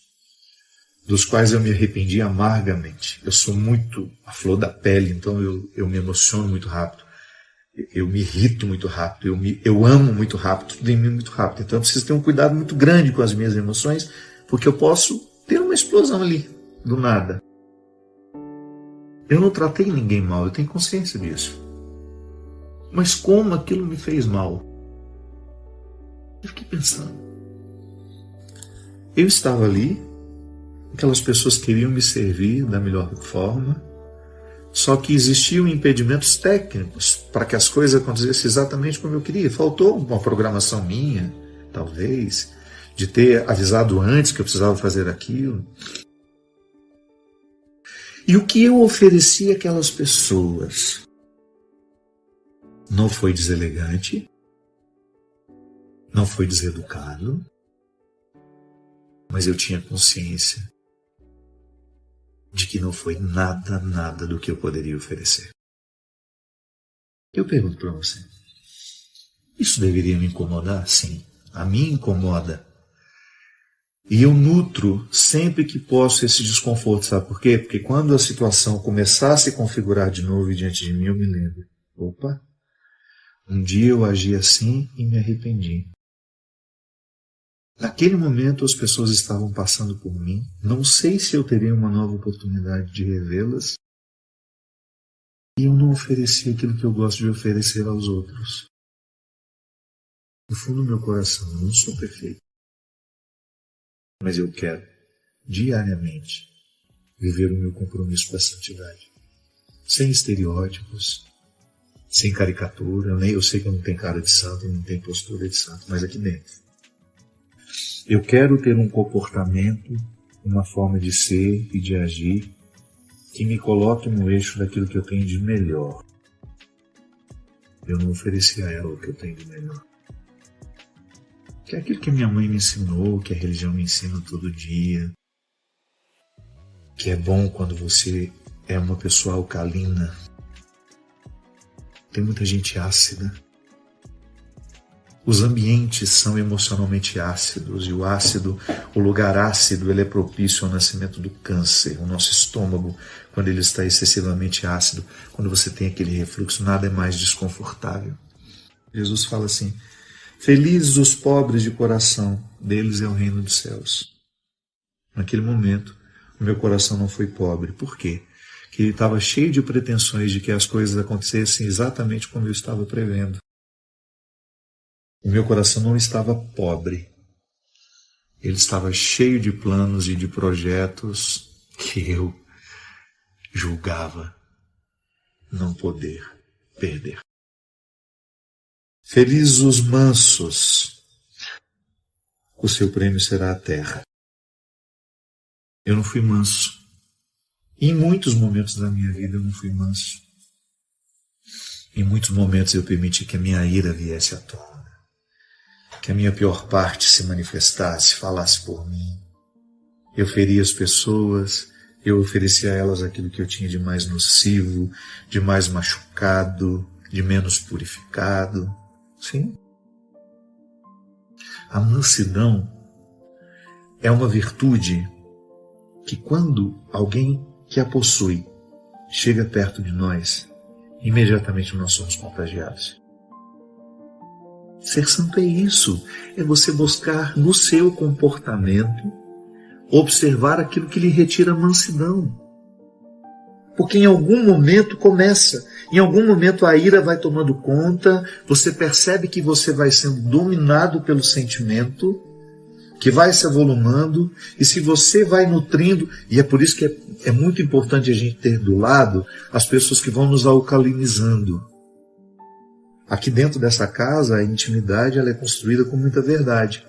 dos quais eu me arrependi amargamente. Eu sou muito a flor da pele, então eu me emociono muito rápido. Eu me irrito muito rápido, eu amo muito rápido, tudo em mim muito rápido. Então eu preciso ter um cuidado muito grande com as minhas emoções, porque eu posso ter uma explosão ali, do nada. Eu não tratei ninguém mal, eu tenho consciência disso. Mas como aquilo me fez mal? Eu fiquei pensando. Eu estava ali, aquelas pessoas queriam me servir da melhor forma, só que existiam impedimentos técnicos para que as coisas acontecessem exatamente como eu queria. Faltou uma programação minha, talvez, de ter avisado antes que eu precisava fazer aquilo. E o que eu ofereci àquelas pessoas não foi deselegante, não foi deseducado, mas eu tinha consciência de que não foi nada do que eu poderia oferecer. Eu pergunto para você, isso deveria me incomodar? Sim, a mim incomoda. E eu nutro sempre que posso esse desconforto, sabe por quê? Porque quando a situação começar a se configurar de novo diante de mim, eu me lembro: opa, um dia eu agi assim e me arrependi. Naquele momento as pessoas estavam passando por mim, não sei se eu teria uma nova oportunidade de revê-las, e eu não ofereci aquilo que eu gosto de oferecer aos outros. No fundo do meu coração, eu não sou perfeito. Mas eu quero, diariamente, viver o meu compromisso com a santidade. Sem estereótipos, sem caricatura. Eu sei que eu não tenho cara de santo, não tenho postura de santo, mas aqui dentro. Eu quero ter um comportamento, uma forma de ser e de agir que me coloque no eixo daquilo que eu tenho de melhor. Eu não ofereci a ela o que eu tenho de melhor. Que é aquilo que minha mãe me ensinou, que a religião me ensina todo dia, que é bom quando você é uma pessoa alcalina. Tem muita gente ácida. Os ambientes são emocionalmente ácidos, e o lugar ácido, ele é propício ao nascimento do câncer. O nosso estômago, quando ele está excessivamente ácido, quando você tem aquele refluxo, nada é mais desconfortável. Jesus fala assim: felizes os pobres de coração, deles é o reino dos céus. Naquele momento, o meu coração não foi pobre. Por quê? Porque ele estava cheio de pretensões de que as coisas acontecessem exatamente como eu estava prevendo. O meu coração não estava pobre. Ele estava cheio de planos e de projetos que eu julgava não poder perder. Felizes os mansos, o seu prêmio será a terra. Eu não fui manso. Em muitos momentos da minha vida eu não fui manso. Em muitos momentos eu permiti que a minha ira viesse à tona, que a minha pior parte se manifestasse, falasse por mim. Eu feria as pessoas, eu oferecia a elas aquilo que eu tinha de mais nocivo, de mais machucado, de menos purificado. Sim. A mansidão é uma virtude que, quando alguém que a possui chega perto de nós, imediatamente nós somos contagiados. Ser santo é isso, é você buscar no seu comportamento observar aquilo que lhe retira a mansidão. Porque em algum momento começa, em algum momento a ira vai tomando conta, você percebe que você vai sendo dominado pelo sentimento, que vai se avolumando, e se você vai nutrindo, e é por isso que é muito importante a gente ter do lado as pessoas que vão nos alcalinizando. Aqui dentro dessa casa, a intimidade ela é construída com muita verdade.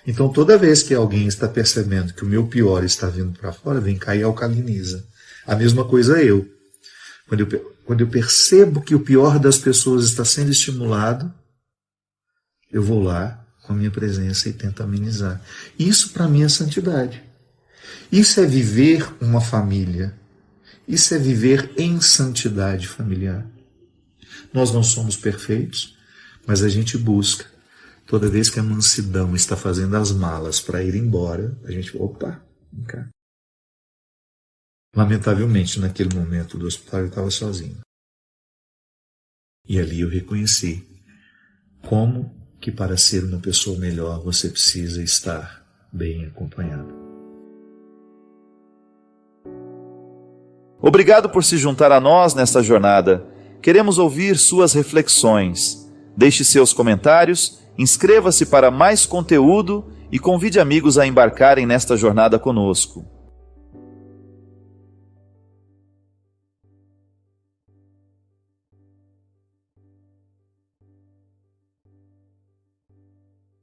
Então toda vez que alguém está percebendo que o meu pior está vindo para fora, vem cá e alcaliniza. A mesma coisa eu. Quando eu percebo que o pior das pessoas está sendo estimulado, eu vou lá com a minha presença e tento amenizar. Isso para mim é santidade. Isso é viver uma família. Isso é viver em santidade familiar. Nós não somos perfeitos, mas a gente busca. Toda vez que a mansidão está fazendo as malas para ir embora, a gente, opa, vem cá. Lamentavelmente, naquele momento do hospital, eu estava sozinho. E ali eu reconheci como que para ser uma pessoa melhor você precisa estar bem acompanhado. Obrigado por se juntar a nós nesta jornada. Queremos ouvir suas reflexões. Deixe seus comentários, inscreva-se para mais conteúdo e convide amigos a embarcarem nesta jornada conosco.